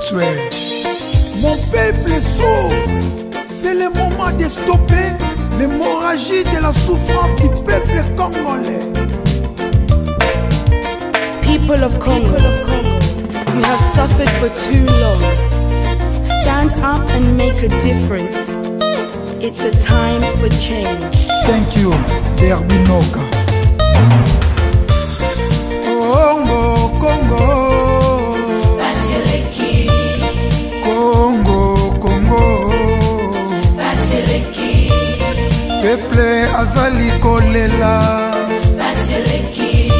spirituel. Mon peuple souffre. C'est le moment de stopper l'hémorragie de la souffrance du peuple congolais. People of Congo, you have suffered for too long. Stand up and make a difference. It's a time for change. Thank you, Derbinoka. Congo, Congo. Baseleki. Congo, Congo. Baseleki. Peuple azali kolela. Baseleki.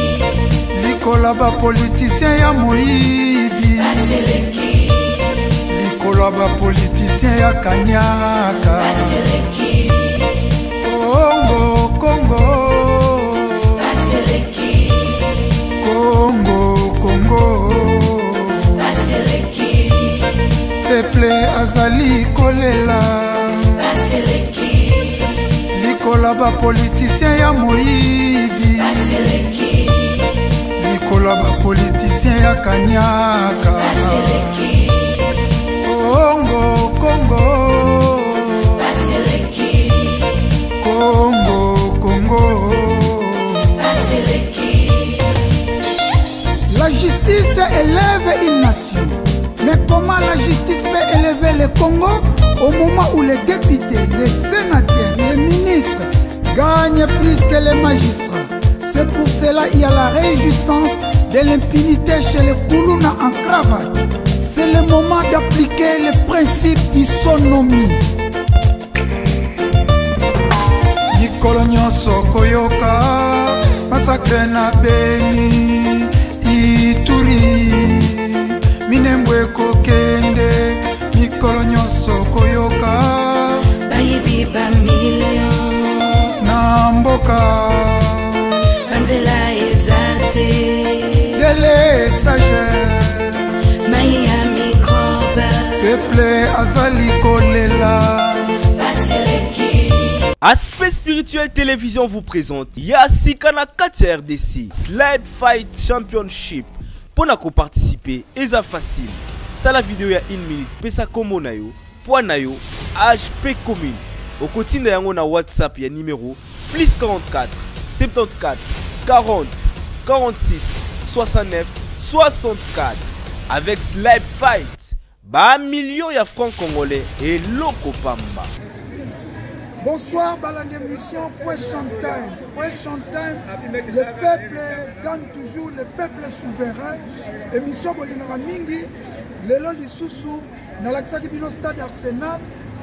Likola ba politicien ya moyibi. Baseleki. Likola ba politicien ya kanyaka. Baseleki. Congo, Congo. Baseleki. Congo, Congo. Baseleki. Peuple azali kolela. Baseleki. Likola ba politicien ya moyibi. Baseleki. Likola ba politicien ya kanyaka. Baseleki. Congo, Congo. Baseleki. Congo, Congo. Baseleki. La justice élève une nation. Mais comment la justice peut élever le Congo au moment où les députés, les sénateurs, les ministres gagnent plus que les magistrats? C'est pour cela qu'il y a la réjouissance de l'impunité chez les Koulouna en cravate. C'est le moment d'appliquer le principe d'isonomie. Mikolo nyonso koyoka masakre na Beni Ituri Minembwe kokende mikolo nyonso koyoka Bayibi ba million na mboka Bandela ezate Dele sage Miami Koba Peuple azali kolela. Aspect spirituel télévision vous présente Yasikana 4 RDC Slide Fight Championship. Pour nous participer, c'est facile. Ça la vidéo ya 1 minute. Pesa komo na yo, point na yo, HP commune. Au quotidien yango na WhatsApp ya numéro plus 44 74 40 46 69 64. Avec Slide Fight, ba million ya francs congolais et loko pamba. Bonsoir, Balande Mission, Question Time. Question Time, le peuple gagne toujours, le peuple souverain. Émission Bolingara Mingi, Lelo Lisusu, Nalaksaki Bino Stade Arsenal,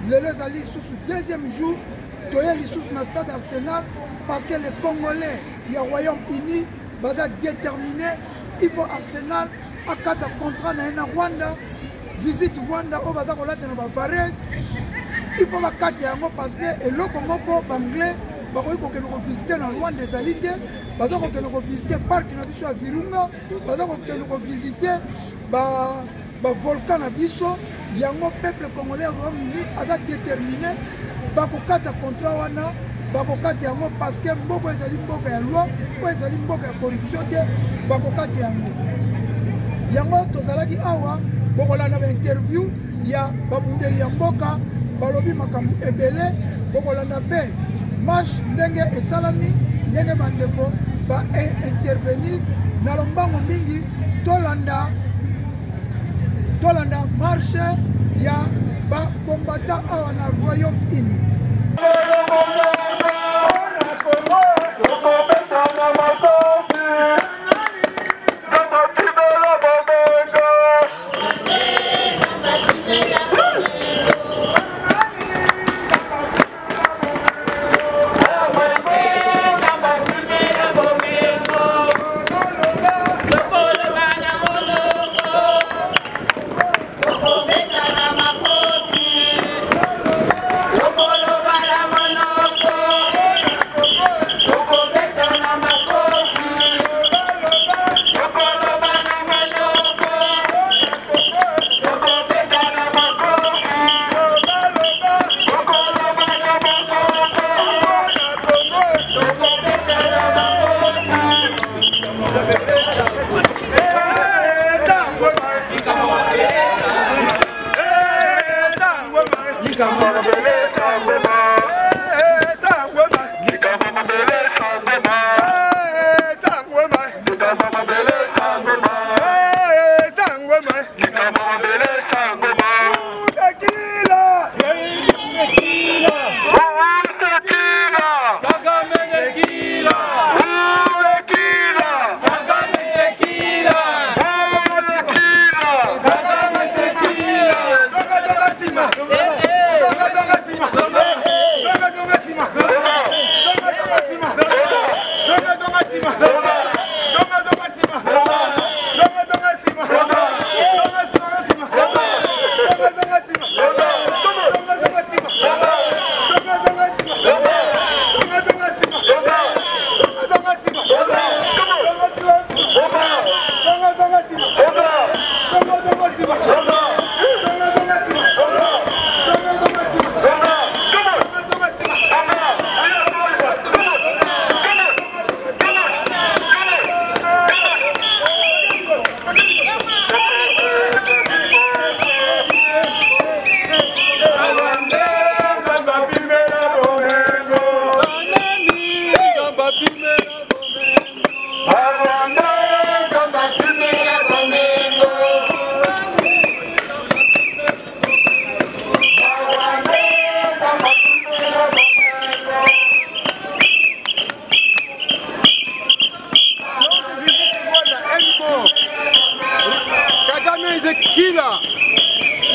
Lelo Zali Lisusu, deuxième jour, Toye Lisusu na Stade Arsenal, parce que les Congolais, le Royaume-Uni, baza déterminé, il faut Arsenal, à 4 contrats na Rwanda, visite Rwanda, au baza kolate na Bavarese. Il faut parce que le Congo anglais va visiter dans loin des alités, va visiter le parc à Virunga, va visiter le volcan à Bisso. Il y a un peuple congolais a déterminé, va contrat parce que Mboko est allé Mboko à loi, est allé Mboko à corruption, va il y a un Tozalaki Awa, Bokola na interview, il y a Babundeli Mboka. Balobi makambu ebele bokolanda be marche ndenge esalami ndenge bandeko ba intervenir na lombango mingi tolanda marche ya ba combattant awa na Royaume-Uni.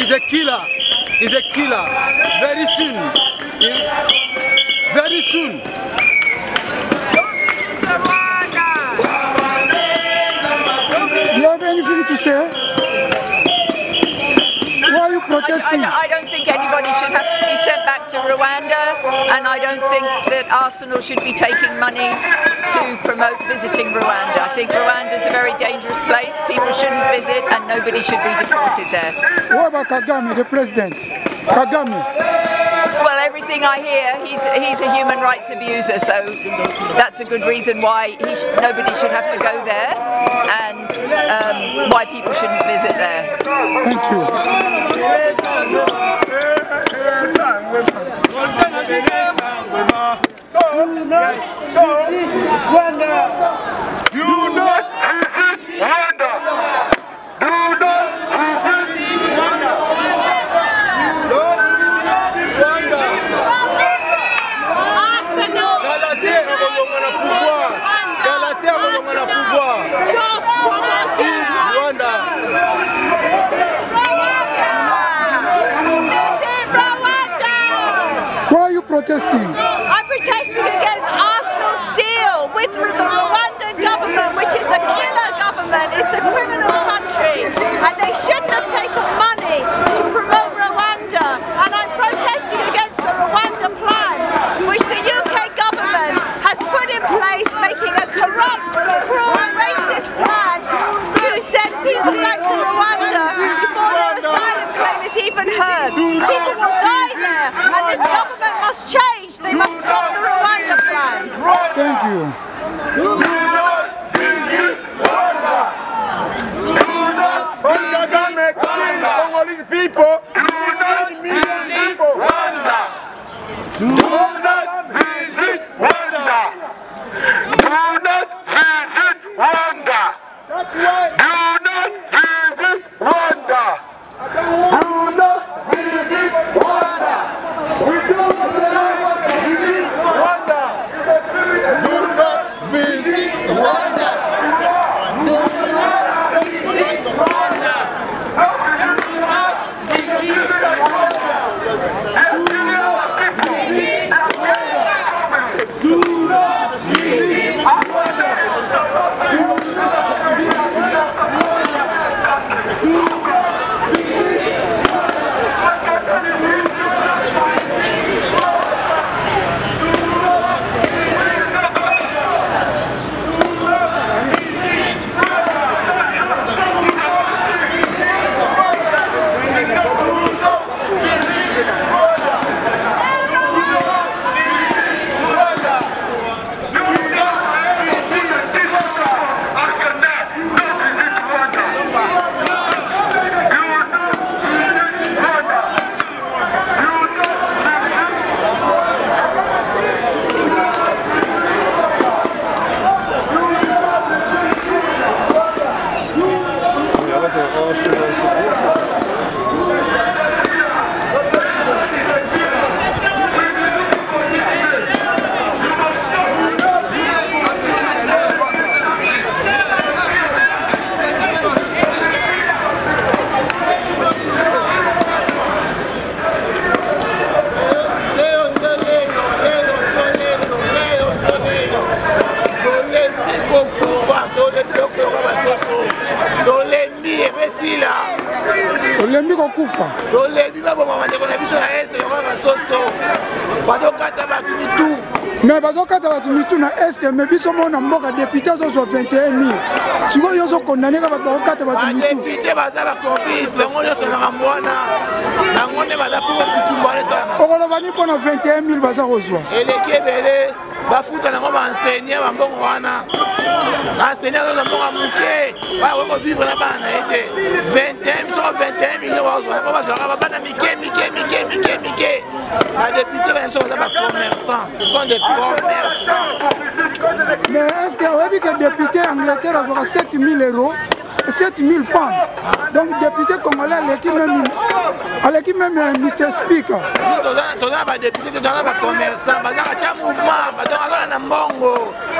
is a killer. He's a killer. Very soon. Very soon. Do you have anything to say? Why are you protesting? I don't think anybody should have to be sent back to Rwanda, and I don't think that Arsenal should be taking money to promote visiting Rwanda. I think Rwanda is a very dangerous place. People shouldn't visit, and nobody should be deported there. What about Kagame, the president? Kagame? Well, everything I hear, he's a human rights abuser, so that's a good reason why nobody should have to go there, and why people shouldn't visit there. Thank you. Why are you protesting? I'm protesting against Arsenal's deal with the Rwandan government, which is a killer government. It's a criminal country, and they shouldn't have taken money to promote Rwanda. And I'm protesting against the Rwanda plan, which the UK government has put in place, making a corrupt, cruel, racist plan to send people back to Rwanda before their asylum claim is even heard. People will die there, and this government must change. They must stop the Rwanda plan. Thank you. Congolese people. Do not visit Rwanda. Do not visit Rwanda. That's right. Do not visit Rwanda. Do not visit Rwanda. We do not visit Rwanda. Do not visit Rwanda. Do not visit Rwanda. Olembi kokufa. Olembi babo mamandeko na biso na ese yoko basoso. Badokata batumitu. Mais bazokata batumitu na este mais biso mona mboka député zo 21000. Siko yozo condamné ka bakata batumitu. Député baza ba complice bango nyonso na mwana. Bango ne baza pour kutumbale sana. Okoloba ni pona 21000 baza kozwa. Elekebele bafuta na ngoma enseigner bambongo wana. Enseigner dans mbongo muke. Ba weko vivre na bana ete 21 millions wazwa. Ba bazwa bana mike. Les députés sont des commerçants. Ce sont des commerçants. Mais est-ce que vous avez que le député Angleterre aura 7 000 €? 7000 pounds. Donc député congolais avec même Mr. Speaker. Nous avons des députés, nous avons des commerçants, nous avons un mouvement, nous avons un mbongo.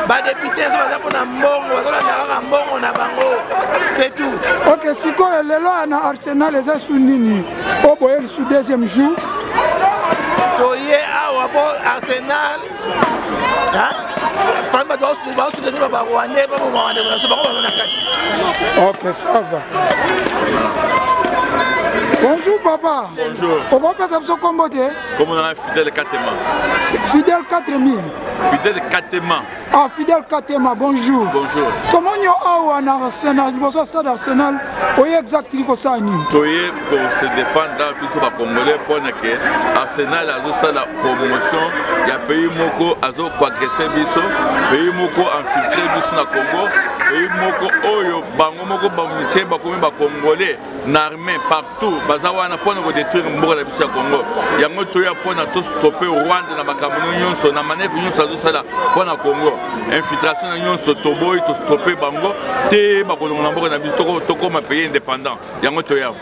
Les députés, nous avons un mbongo, nous avons un mbongo. C'est tout. Ok, si le loi à Arsenal les a sounis au boyer sous deuxième jour. Toye à Arsenal. Ok, ça va. Bonjour papa. Bonjour. Pourquoi pas ça vous combattre? Comme on a un fidèle Katema. Fidèle 4000. Fidèle Katema. Ah, fidèle Katema, bonjour. Bonjour. Comment nous avons un Arsenal, nous stade Arsenal, oui exactement ça. Toye pour se défendre là, puis sur la Congolais pour que Arsenal a fait la promotion. Il y a pays moko a agressé biso, pays moko infiltré biso na Congo, pays moko oyo bango moko bamitie bakomi ba Congolais n'armée partout. Bazawa na pona ko détruire mboka na biso ya Congo. Yango toya pona to stopper Rwanda na makambo nyonso na manœuvre nyonso azosala pona Congo. Infiltration na nyonso toboyi to stopper bango te bakolonga na mboka na biso toko ma pays indépendant. Yango toya.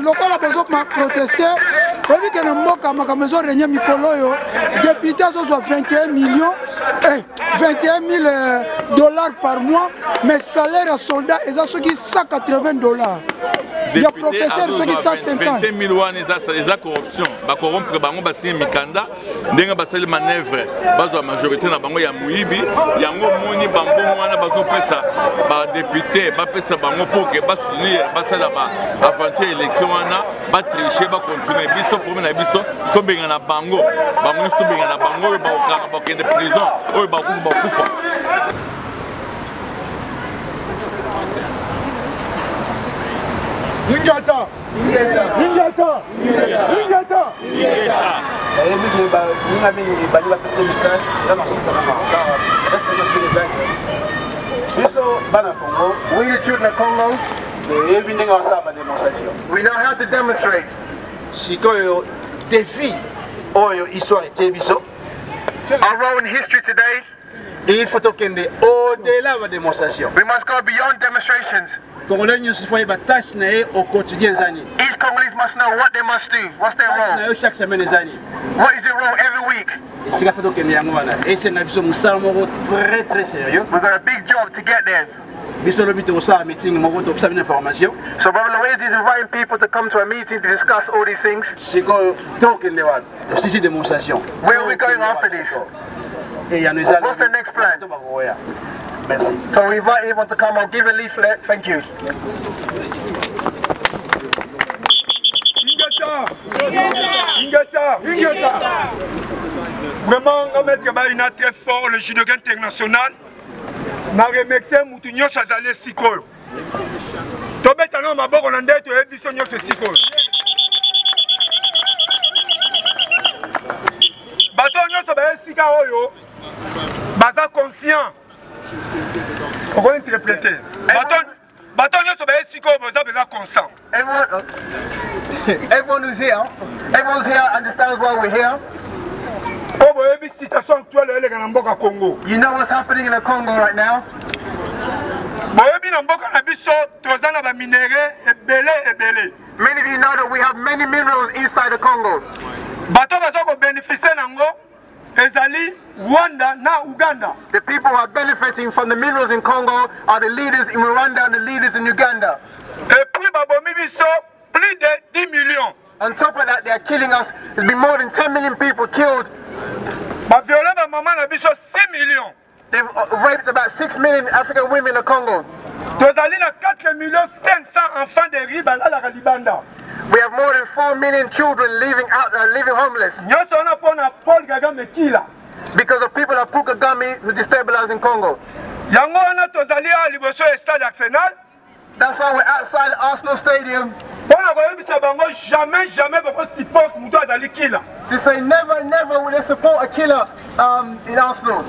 Lokola bozo protester, oui que na mboka makambo zo renya mikolo yo, député zo 21 millions 21 000 dollars par mois, mais salaire à soldat est à ceux qui 180 dollars. Il y a professeur ceux qui 150. 20 000 wana eza corruption, ba corrompre bango ba signer mikanda, ndenga ba sali manœuvre, bazo majorité na bango ya muibi, yango moni bango wana bazo pesa ba député, ba pesa bango pour que ba soutenir ba sala ba aventure élection wana, ba tricher, ba continuer biso pour na biso, to benga na bango, bango to benga na bango ba okanga ba kende prison, oyo ba kufa. Ingata! Ingata! Ingata! We the children of Congo, we know how to demonstrate. Our role in history today, il faut qu'il au-delà de la démonstration. we must go beyond demonstrations. Congolais nous faisons des tâches au quotidien. Each Congolese must know what they must do. What's their role? Chaque semaine des années. What is their role every week? C'est fait qu'il y a et c'est très très sérieux. We've got a big job to get there. Meeting, information. So Brother Louise is inviting people to come to a meeting to discuss all these things. Where are we going after this? What's the next plan? Merci. So we invite everyone to come. I'll give a leaflet. Thank you. Ingata! Vraiment, on va mettre très fort le judo international. Na remercier Moutinho Chazalé Siko. Tobeta no maboko na ndeto ebiso nyose Siko. Bato nyose ba sika oyo. Baza conscient. On va interpréter. Bato nyose ba sika baza constant. Everyone who's here, understands why we're here. You know what's happening in the Congo right now? Many of you know that we have many minerals inside the Congo. The people who are benefiting from the minerals in Congo are the leaders in Rwanda and the leaders in Uganda. On top of that, they are killing us. There's been more than 10 million people killed. They've raped about 6 million African women in the Congo. We have more than 4 million children living homeless. Because of people like Paul Kagame who destabilizing Congo. That's why we're outside Arsenal Stadium. To say never will they support a killer in Arsenal.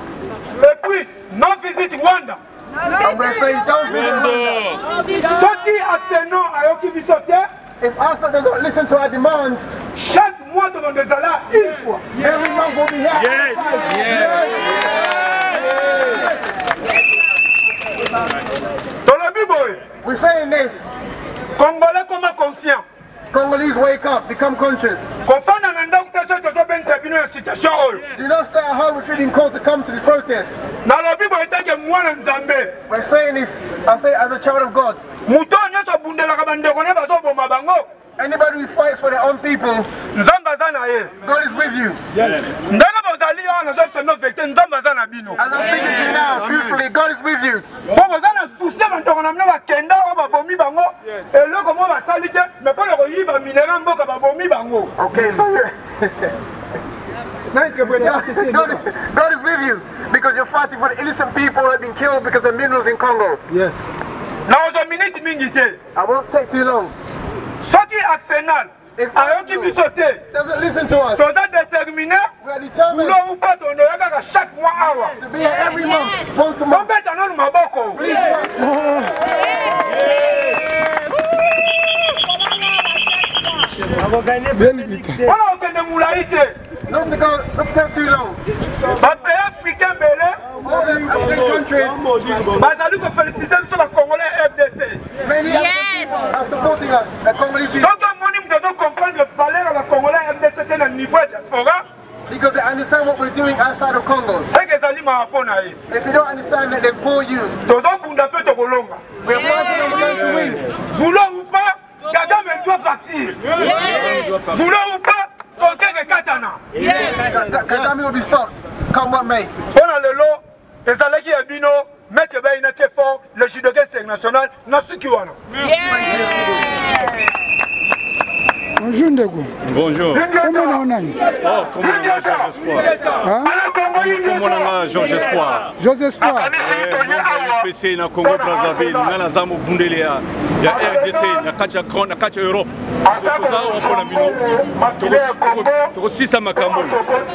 Non visite Rwanda. And we're saying don't visit Rwanda. If Arsenal doesn't listen to our demands, chaque mois devant des alas une fois. Every month we'll be here. Dans la Bible, we say this. Congolais comment conscient. Congolese wake up, become conscious. Do not stay at home feeling called to come to this protest. We're saying this, I say as a child of God. Anybody who fights for their own people, God is with you. Yes. As I'm speaking to you now, truthfully, God is with you. Okay, so God is with you because you're fighting for the innocent people who have been killed because of the minerals in Congo. Yes. I won't take too long. If Arsenal doesn't listen to us, we are determined to be here every month, once a month. Not to go, not to take too long. All the African countries, many are supporting us, the Congolese people. Because they understand what we're doing outside of Congo. If you don't understand that, they pull you. We're fighting on the line to win. Kagame will be stopped. Come what may. Le judoka international Nasukiwana. Bonjour Ndego. Bonjour. Comment on a? Oh, comment on a Georges Espoir? Comment on a Georges Espoir? Georges Espoir. PC na Congo Brazzaville, na Zamo Bundelea, ya RDC na kacha Europe. Za on bino. To sisa makambo.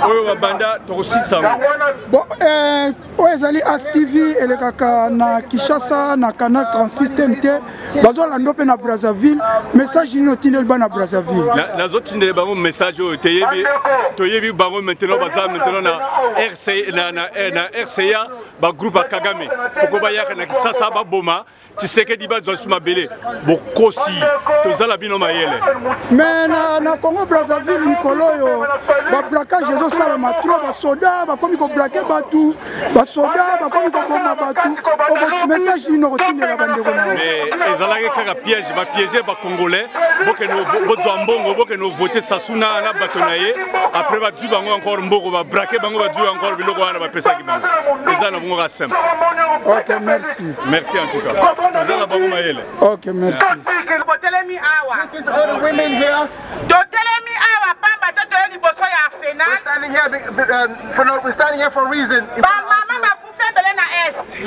Oyo wabanda to sisa. Bon ezali As TV elekaka na Kinshasa na Canal 36 TNT. Bazo lando pe na Brazzaville, message ni otinel ba na Brazzaville. Na zoti ndele bango message oyo toyebi bango maintenant baza maintenant na RCA ba groupe Kagame. Poko ba yaka na Kinshasa ba boma. Tshisekedi ba zo mabele bokosi tozala bino mayele. Mais na Congo Brazzaville mikolo yo ba plaquage zo sala matro ba soda ba komi ko plaquer batu ba soda ba komi ko koma batu o message ni no tindela bande ko na. Mais ezala kaka piège ba piéger ba congolais boke no bozo mbongo boke no voter Sassouna na batonaye après ba du bango encore mboko ba braquer bango ba du encore biloko wana ba pesa ki bango. Ezala bongo ka simple. OK, merci. Merci en tout cas. Ok, merci. Listen to all the women here. We're standing here for a reason.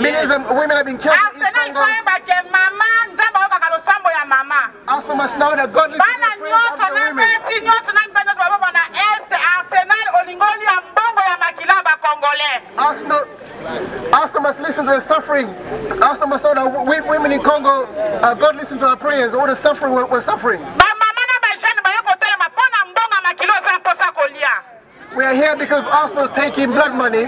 Millions of women have been killed in Congo. Also must know that God listens to the prayers of the women. Also must listen to the suffering. Also must know that women in Congo, God listens to our prayers, all the suffering we're suffering. We are here because Arsenal is taking blood money.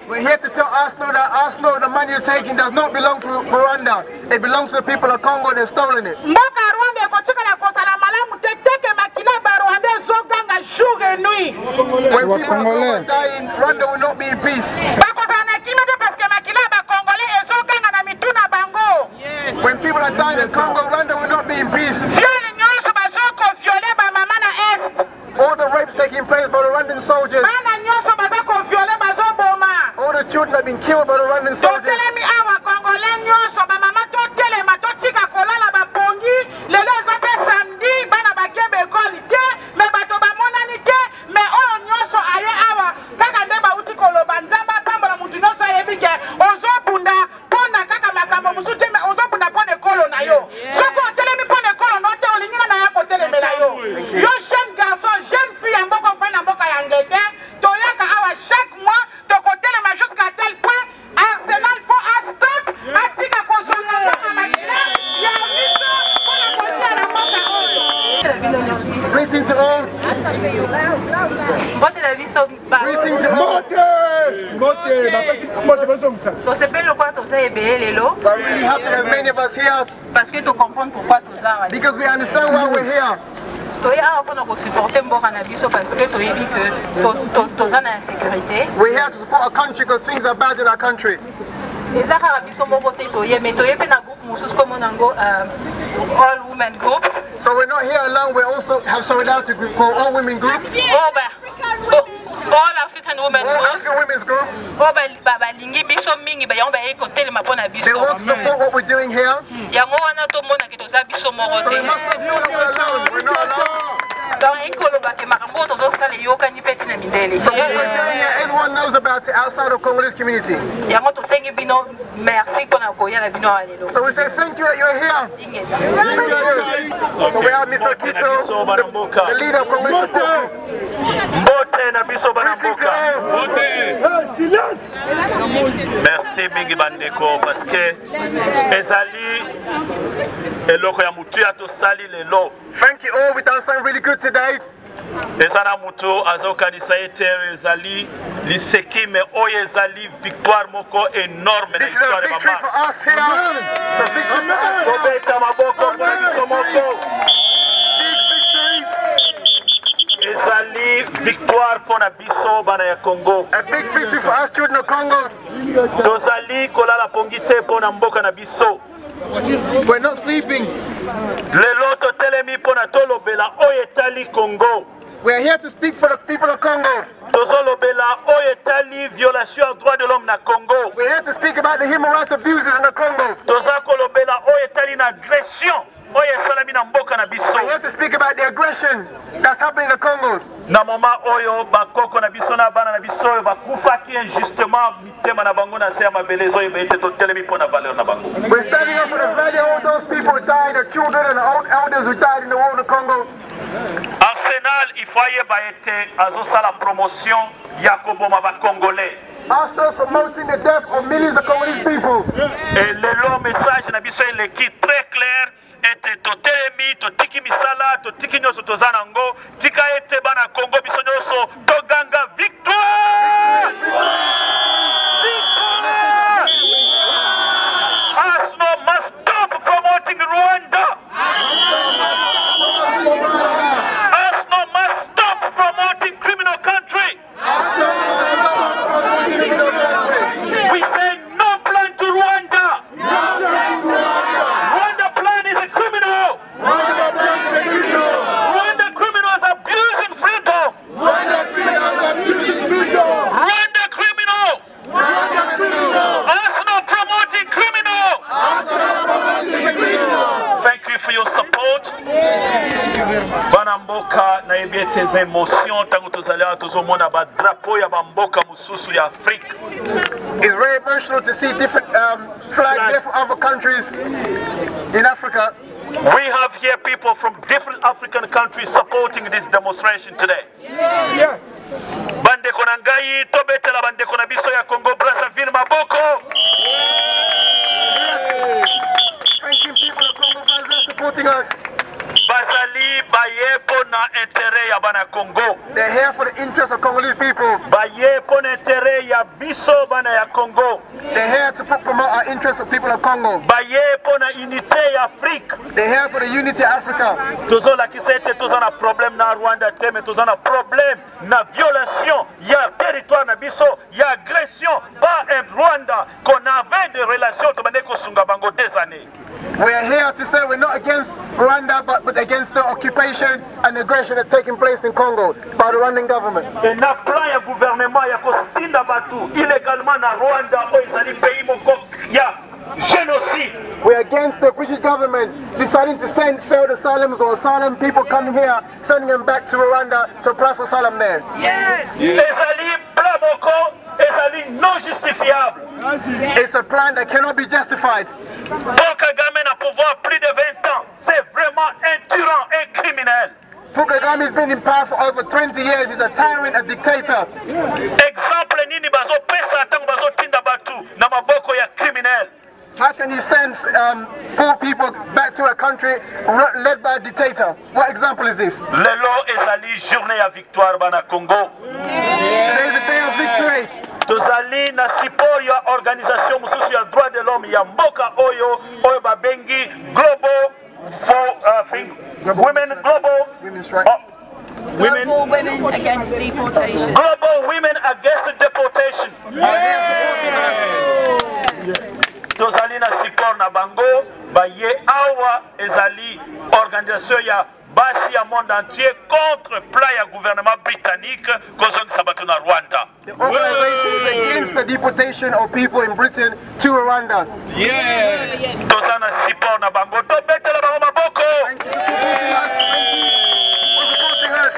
We're here to tell Arsenal that Arsenal, the money it's taking does not belong to Rwanda. It belongs to the people of Congo. They've stolen it. When people are dying, Rwanda will not be in peace. When people are dying in Congo, Rwanda will not be in peace. All the rapes taking place by the Rwandan soldiers. All the children have been killed by the Rwandan soldiers. Greeting to all. Greeting to all. really happy there's many of us here. Because we understand why we're here. We're here to support our country because things are bad in our country. All women groups. So we're not here alone, we also have solidarity group called All Women Group. All African Women Group. All African Women's Group. They want to support what we're doing here. So we must not feel that we're alone. We're not alone. So what we're doing here, everyone knows about it outside of Congolese community. So we say thank you that you're here. Thank you. So we have Mr. Kito, the leader of Congolese support group. Merci mingi bandeko parce que ezali eloko ya mutu ya to sali lelo. Thank you all, we done something really good today. Ezana mutu azokanisa ete ezali liseki me oyo ezali victoire moko énorme na histoire de victory for us here. It's a victory for us. Kobeta maboko kwa biso moko. Ezali victoire pour na biso bana ya Congo. A big victory for us children of Congo. Tozali kolala pongite pour na mboka na biso. We're not sleeping. Lelo totelemi pour na tolobela oyo etali Congo. We're here to speak for the people of Congo. Tozolobela oyo etali violation des droits de l'homme na Congo. We're here to speak about the human rights abuses in the Congo. Tozakolobela oyo etali na agression. We're here to speak about the aggression that's happening in the Congo. Na mama oyo bakoko na biso na bana na biso bakufaki injustement mitema na bango na se ya mabelezo ebete totelemi pona valeur na bango. We're standing up for the value of all those people who died, the children and the old elders who died in the war in the Congo. Arsenal ifoye baete azosala promotion ya koboma ba Congolais. Arsenal promoting the death of millions of Congolese people. Et le message na biso est très clair. Ete totelemi totiki misala totiki nyoso tozana ngo tika ete bana Congo biso nyoso toganga victoire. Arsenal must stop promoting Rwanda. Arsenal must stop promoting criminal country. We say no plan to Rwanda. Rwanda plan is a criminal. Rwanda criminals abusing freedom. Rwanda criminal. Arsenal promoting criminal. Thank you for your support. Bana mboka na ebieteze emotion tangu tozaliwa tozomona ba drapeau ya bamboka mususu ya Afrique. It's very emotional to see different flags here from other countries in Africa. We have here people from different African countries supporting this demonstration today. Yes. Bandeko na ngai tobetela bandeko na biso ya Congo Brazzaville maboko. Thank you people of Congo Brazzaville supporting us. Bazali bayepo na intérêt ya bana Congo. They're here for the interest of Congolese people. Bayepo na intérêt ya biso bana ya Congo. They're here to promote our interests of people of Congo. Bayepo na unité ya Afrique. They're here for the unity of Africa. Tozola kisete tozana problème na Rwanda teme tozana problème na violation ya territoire na biso ya agression ba Rwanda qu'on avait des relations to bandeko sunga bango des années. We are here to say we're not against Rwanda but against the occupation and aggression that's taking place in Congo by the Rwandan government. Et na plan ya gouvernement ya kostinda batu illégalement na Rwanda o izali pays moko ya genocide. We're against the British government deciding to send failed asylums or asylum people coming here, sending them back to Rwanda to apply for asylum there. Yes. Ezali plan moko ezali non justifiable. It's a plan that cannot be justified. Paul Kagame n'a pouvoir plus de 20 ans. C'est vraiment un tyran, un criminel. Paul Kagame has been in power for over 20 years. He's a tyrant, a dictator. Exemple nini bazo pesa tango bazo tinda batu na maboko ya criminel. How can you send poor people back to a country led by a dictator? What example is this? Lelo ezali journée ya victoire bana Congo. Today is the day of victory. tozali na support ya organisation mususu ya droit de l'homme ya mboka oyo oyo babengi Global for Women Global Women's Rights. Global Women Against Deportation. Global Women Against Deportation. Tozali na support na bango baye awa ezali organisation ya basi ya monde entier contre plan ya gouvernement britannique kozongisa bato na Rwanda. The organization is against the deportation of people in Britain to Rwanda. Yes. Toza na support na bango to betela bango maboko. Thank you for supporting us. Thank you for supporting us.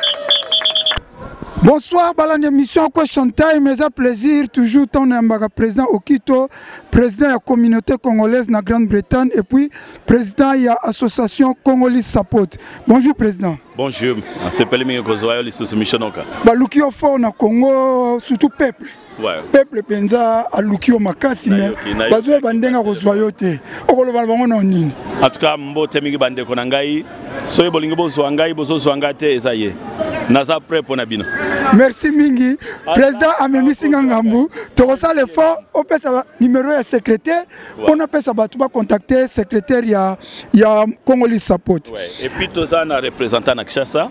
Bonsoir, balande émission Question Time, mais à plaisir, toujours ton président Okito, président de la communauté congolaise na Grande-Bretagne et puis président de l'association Congolese Support. Bonjour président. Bonjour, c'est Pelemi Kozwayo, l'Issous Michonoka. Balukio fort na Congo, surtout peuple. Ouais. Peuple penza alukio makasi mais bazwe bandenga kozwayo te. Okoloba bango na nini? En tout cas, mbote mingi bande konangai, soye bolingi bozwa ngai bozozwa ngate ezaye. Naza prêt pour Nabino. Merci mingi. Président Amemisi Ngambu, tokosa l'effort, on peut sa numéro de secrétaire, on a sa batuba contacter secrétaire ya Congolese Support. Ouais. Et puis toza na représentant na Kinshasa.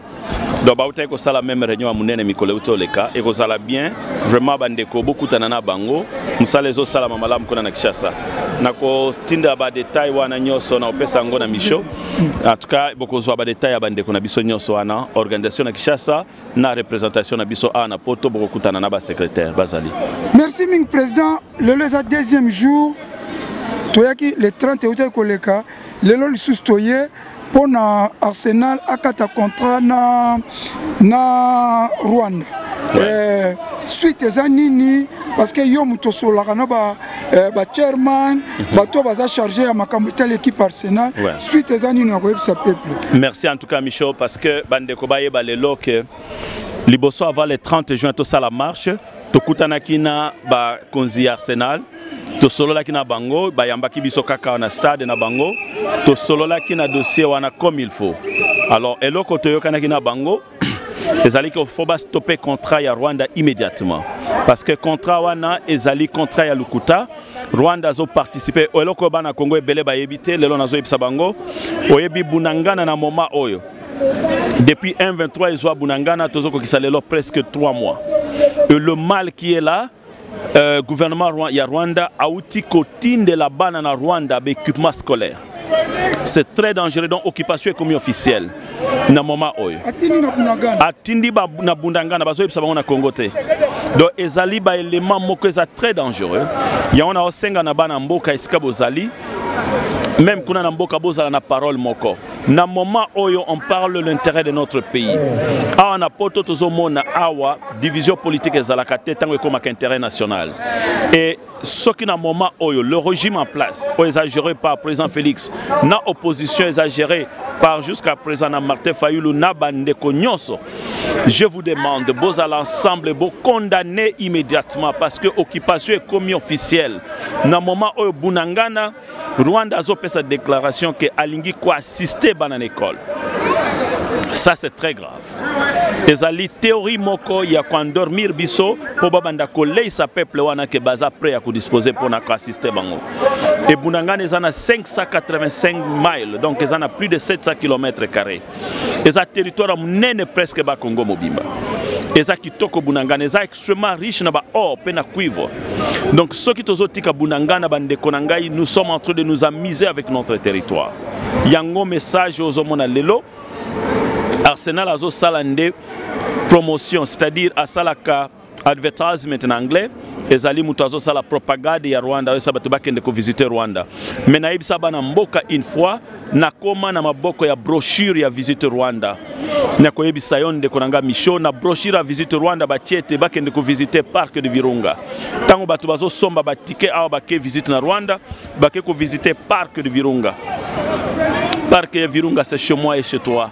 Donc ba utako sala même réunion amunene mikole utoleka et kozala bien vraiment bandeko beaucoup tanana bango musale zo sala mamala mkona na Kinshasa. Nako stinda ba détail wana nyoso na opesa ngo na misho. En tout cas beaucoup zo ba détail bandeko na biso nyoso wana organisation na Kinshasa na représentation na biso ana poto beaucoup tanana ba secrétaire bazali. Merci ming président, le deuxième jour toyaki le 30 août koleka lelo lisusu toye pour Arsenal akata contrat na Rwanda. Ouais. Suite eza nini parce que yo muto solaka na ba chairman bato baza chargé ya makambo de l'équipe Arsenal. Suite eza nini na koyebisa peuple. Merci en tout cas Michaud parce que bandeko bayeba lelo que liboso avant le 30 juin to sala marche to kutanaki na ba konzi Arsenal. To sololaki na bango bayambaki biso kaka na stade na bango to sololaki na dossier wana comme il faut. Alors eloko toyokanaki na bango ezali ko faut ba stopper contrat ya Rwanda immédiatement parce que contrat wana ezali contrat ya Lukuta Rwanda zo participer eloko bana Congo ebele ba yebite lelo nazo yebisa bango oyebi bunangana na moment oyo depuis 1-23 ezwa bunangana tozo kokisa lelo presque 3 mois et le mal qui est là gouvernement ya Rwanda a outil cotine de la bana na Rwanda avec équipement scolaire. C'est très dangereux donc occupation économique officielle. Na moment oyo. Atindi na bundangana bazo yebisa bango na Congo te. Donc ezali ba élément moko eza très dangereux. Ya ona osenga na bana mboka esika bozali. Même kuna na mboka bozala na parole moko. Na moment oyo on parle l'intérêt de notre pays. Awa na poto tozomona awa division politique ezalaka te tango ekomaka intérêt national. Et ce qui na moment oyo le régime en place, exagéré par président Félix, na opposition exagérée par jusqu'à présent na Martin Fayulu na bandeko nyonso. Je vous demande bozala ensemble bo condamner immédiatement parce que occupation est commis officielle. Na moment oyo bunangana Rwanda a fait sa déclaration que alingi ko assister à l'école. Ça c'est très grave. Ezali théorie moko ya ko endormir biso po babanda ko leisa peuple wana ke baza prêt à disposer pour na assister bango. Et bunangana ezana 585 miles donc ezana plus de 700 km². Eza territoire munene presque ba Congo mobimba. Eza kitoko bunangana eza extrêmement riche na ba or pe na cuivre. Donc ceux qui tozotika bunangana bande konangai nous sommes en train de nous amuser avec notre territoire. Yango message aux hommes lelo Arsenal azo salande promotion c'est-à-dire à salaka advertisement en anglais ezali mutu azo sala propagande ya Rwanda esa bato bakende ko visiter Rwanda mais na yebisa bana mboka une fois na koma na maboko ya brochure ya visiter Rwanda na ko yebisa yonde konanga misho na brochure ya visiter Rwanda batiete bakende ko visiter parc de Virunga tango bato bazo somba ba ticket awa bake visiter na Rwanda bake ko visiter parc de Virunga. Parc de Virunga c'est chez moi et chez toi.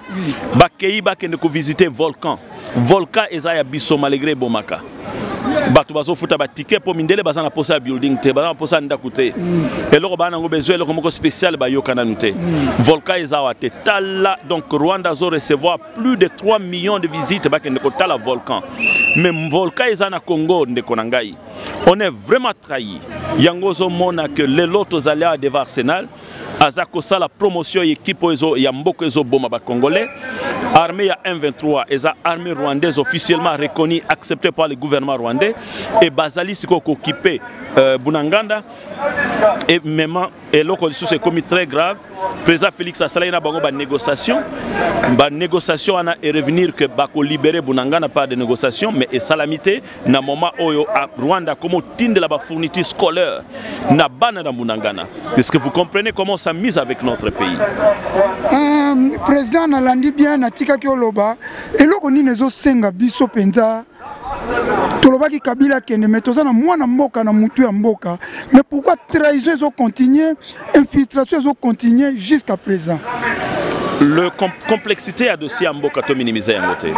Bakei bakende ko visiter volcan. Volcan ezaya biso malgré bomaka. Batu bazo futa ba ticket pour mindele bazana posa building te bazana posa ndakute. Eloko bana ngo besoin eloko moko spécial ba yokana nute. Volcan ezawa te tala donc Rwanda zo recevoir plus de 3 millions de visites bakende ko tala volcan. mais volcan ezana Congo ndeko na ngai. On est vraiment trahi. Yangozo mona que les lotos aléas de Arsenal azako ça la promotion équipe ezo ya mboko ezo boma ba congolais. Armée ya M23 eza armée rwandaise officiellement reconnue acceptée par le gouvernement rwandais et bazali siko occupé Bunanganda et même et loko c'est commis très grave. Président Félix Asala na bango ba négociation ana et revenir que bako libérer Bunanganda par de négociations mais et salamité na moment oyo à Rwanda comme tinde la ba fourniture scolaire na bana na Bunangana. Est-ce que vous comprenez comment ça mise avec notre pays? Président Nalandi bien natika ki oloba eloko nini ezo senga biso penza tolobaki Kabila kende mais toza na mwana mboka na mutu ya mboka mais pourquoi trahison ezo continuer infiltration ezo continuer jusqu'à présent? La complexité à dossier en Mboka to minimiser en côté.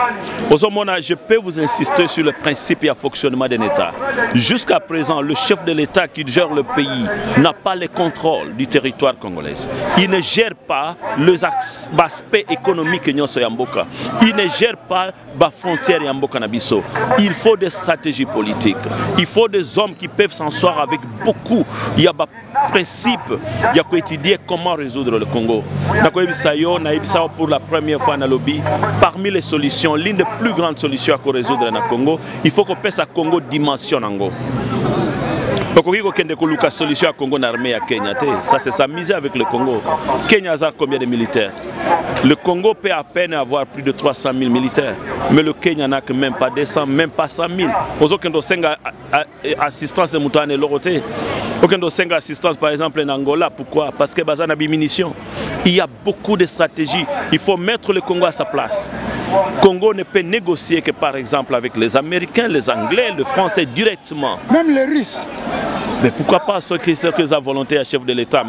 Aujourd'hui, je peux vous insister sur le principe et le fonctionnement d'un État. Jusqu'à présent, le chef de l'État qui gère le pays n'a pas le contrôle du territoire congolais. Il ne gère pas les aspects économiques en Mboka. Il ne gère pas les frontières en Mboka Nabiso. Il faut des stratégies politiques. Il faut des hommes qui peuvent s'asseoir avec beaucoup. Il y a des principes. Il y a étudier comment résoudre le Congo. Pour la première fois dans le lobby, parmi les solutions, l'une des plus grandes solutions à résoudre dans le Congo, il faut qu'on passe à Congo dimension. Donc, il faut que solution à Congo l'armée à Kenya. Ça, c'est s'amuser avec le Congo. Kenya a combien de militaires? Le Congo peut à peine avoir plus de 300 000 militaires. Mais le Kenya n'a que même pas 200, même pas 100 000. Aux autres, assistance de Moutane et Loroté. Aucun de assistance, par exemple, en Angola. Pourquoi? Parce que Bazan a munitions. Il y a beaucoup de stratégies. Il faut mettre le Congo à sa place. Le Congo ne peut négocier que, par exemple, avec les Américains, les Anglais, les Français directement. Même les Russes. Mais pourquoi pas ceux qui ont la volonté à chef de l'État?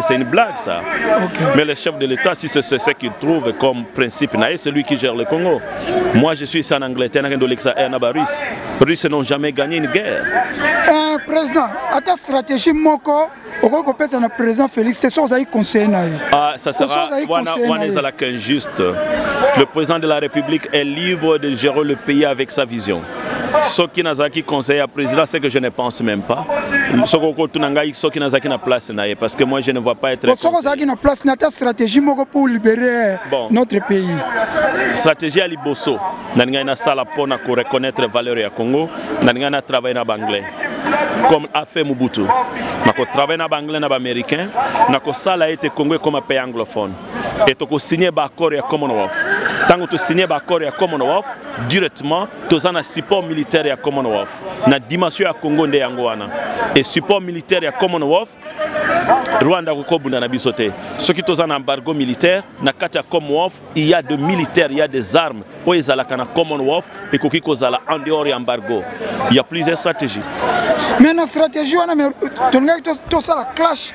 C'est une blague ça. Okay. Mais le chef de l'État, si c'est ce qu'il trouve comme principe, c'est lui qui gère le Congo. Moi je suis ici en Angleterre, les Russes n'ont jamais gagné une guerre. Président, à ta stratégie, Moko, au président Félix, c'est ça que vous avez conseillé. Ah, ça sera injuste. Le président de la République est libre de gérer le pays avec sa vision. Ce qui n'a pas conseillé à président, c'est que je ne pense même pas. Ce qui n'a pas place, parce que moi je ne vois pas être. Ce qui n'a pas place, c'est une stratégie pour libérer notre pays. Stratégie à Liboso. Nous avons une salle pour reconnaître les valeurs du Congo. Nous avons travaillé en anglais. Comme a fait Mobutu. Nous avons travaillé en anglais et en américain. Nous avons été Congo comme un pays anglophone. Et nous avons signé l'accord à Commonwealth. Tant que tu signes l'accord à Commonwealth, directement, tu as un support militaire à Commonwealth. Na dimension à Congo de Angoana. Et support militaire à Commonwealth, Rwanda na bisote. Ce qui est un embargo militaire, na kati Commonwealth, il y a des militaires, il y a des armes. Pour les alakana Commonwealth et qui kozala en dehors de l'embargo. Il y a plusieurs stratégies. Mais la stratégie, tout ça la clash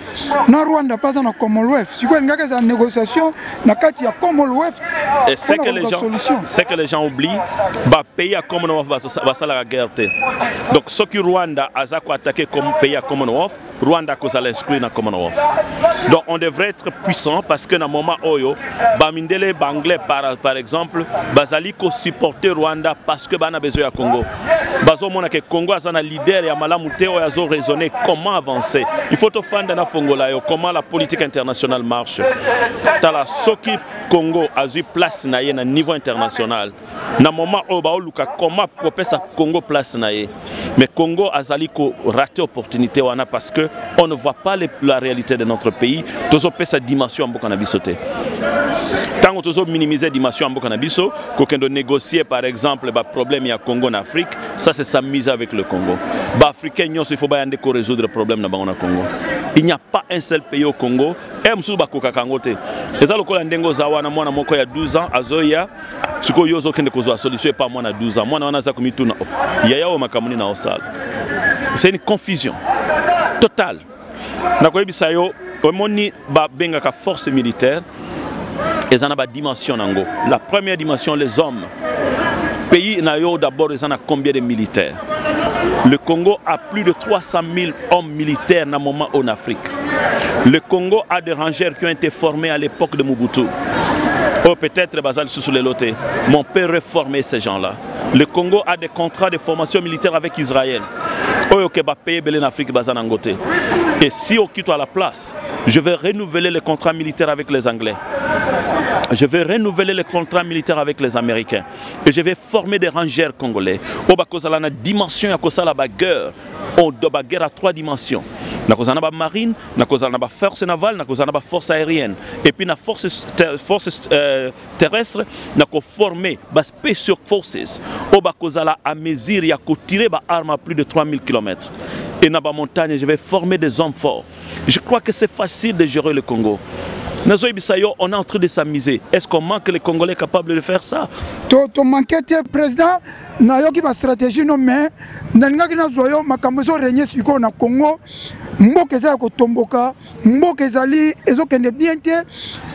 na Rwanda pas dans Commonwealth. Si quoi nga za négociation na kati ya Commonwealth. Et c'est que les gens oublient, bah pays à Commonwealth va ça la guerre. Donc ce qui Rwanda a attaqué comme pays à Commonwealth, Rwanda cause l'inscrit dans Commonwealth. Donc on devrait être puissant parce que dans le moment où Bamindele Banglais par exemple, Bazali ko supporter Rwanda parce que bana besoin à Congo. Bazo mona que Congo a un leader et a malamute ou a raisonner comment avancer. Il faut te faire dans Fongola comment la politique internationale marche. Tala soki Congo a eu place na niveau international. Na moment où ba luka comment proposer sa Congo place na ye. Mais Congo a zali ko raté opportunité wana parce que on ne voit pas la réalité de notre pays. Tozo pe sa dimension mboka na bisote. Tant que nous minimiser la dimension en Bokanabiso, qu'on doit négocier par exemple les problèmes à Congo en Afrique, ça c'est s'amuser avec le Congo. Les Africains, il faut résoudre le problème dans le Congo. Il n'y a pas un seul pays au Congo. Et je suis Kangote. Les Aloko Ndengo Zawana, moi, il y a 12 ans, Azoya, ce que Yozo Kendekozo a solution pas moi, 12 ans. Moi, on a Zakomi Tuna. Il y a un Makamuni na Osal. C'est une confusion totale. Nakoyebi Sayo, Omoni Benga ka force militaire. Ils ont une dimension. La première dimension, les hommes. Le pays d'abord, ils ont combien de militaires? Le Congo a plus de 300 000 hommes militaires dans le moment en Afrique. Le Congo a des rangers qui ont été formés à l'époque de Mobutu. Oh, peut-être Basal sous les lotés. Mais on peut réformer ces gens-là. Le Congo a des contrats de formation militaire avec Israël. Oh, ok, bah payer Belén Afrique Basal Angoté. Et si on quitte à la place, je vais renouveler les contrats militaires avec les Anglais. Je vais renouveler les contrats militaires avec les Américains. Et je vais former des rangers congolais. Au bas cause la dimension à cause la guerre. On doit guerre à 3 dimensions. Na cause la marine, na cause la force navale, na cause la force aérienne. Et puis na force terrestre, na ko former ba special forces. Au bas cause la à mesure ya ko tirer ba arme à plus de 3000 km. Et na ba montagne, je vais former des hommes forts. Je crois que c'est facile de gérer le Congo. On est en train de s'amuser. Est-ce qu'on manque les Congolais capables de faire ça? Tu manques, président, na yoki ba stratégie non mais nangaki na zoyo makambo régner sur le Congo. Mboka za ko tomboka, mboka ezali ezokende bien te.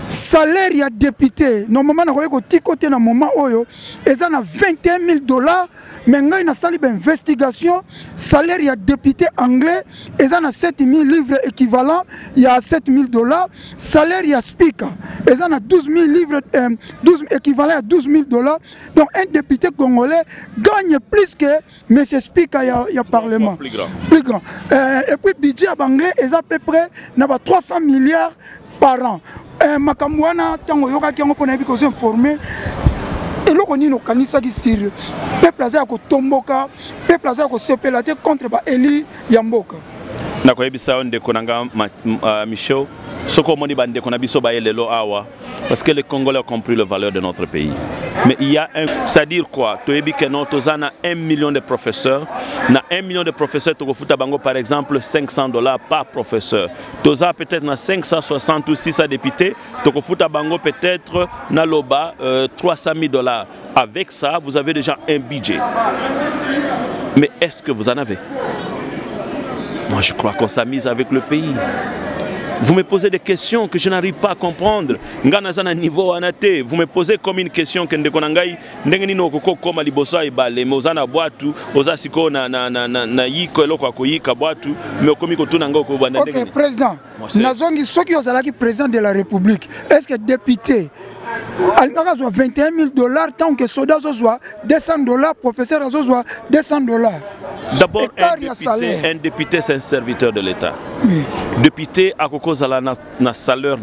Salaire ya député normalement na ko tikote na moment oyo eza na $21,000 mais ngai na sali ba investigation salaire ya député anglais eza na 7,000 livres équivalent ya $7,000 salaire ya speaker eza na 12,000 livres 12 équivalent à $12,000 donc un député congolais gagne plus que monsieur speaker ya parlement plus grand et puis budget anglais eza à peu près na ba 300 milliards par an. Makamwana tango yoka kiango pona bi ko informer eloko nino kanisa ki sérieux peuple aza ko tomboka peuple aza ko sepela te contre ba Eli Yamboka na ko yebisa onde konanga Michaud soko moni bande kona biso ba elelo awa parce que les Congolais ont compris la valeur de notre pays. Mais il y a un, c'est-à-dire quoi? Tu as dit que nous avons 1 million de professeurs. Na 1 million de professeurs, tu as bango par exemple $500 par professeur. Tu as peut-être 560 ou 600 députés. Tu as bango peut-être na loba $300,000. Avec ça, vous avez déjà un budget. Mais est-ce que vous en avez? Moi, je crois qu'on s'amuse avec le pays. Vous me posez des questions que je n'arrive pas à comprendre. Niveau anate, vous me posez comme une question que ndekonangai ndengeni no koko koma liboso ibale mozana boatu ozasiko na yiko eloko akoyika boatu mais okomi kotuna ngoko banda ndengeni. OK, président. Nazongi soki ozalaki président de la République, est-ce que député alingaka zwa $21,000 tant que soldat zozwa $200, professeur zozwa $200? D'abord, un député, c'est un serviteur de l'État. Oui. Député, à cause de la salaire,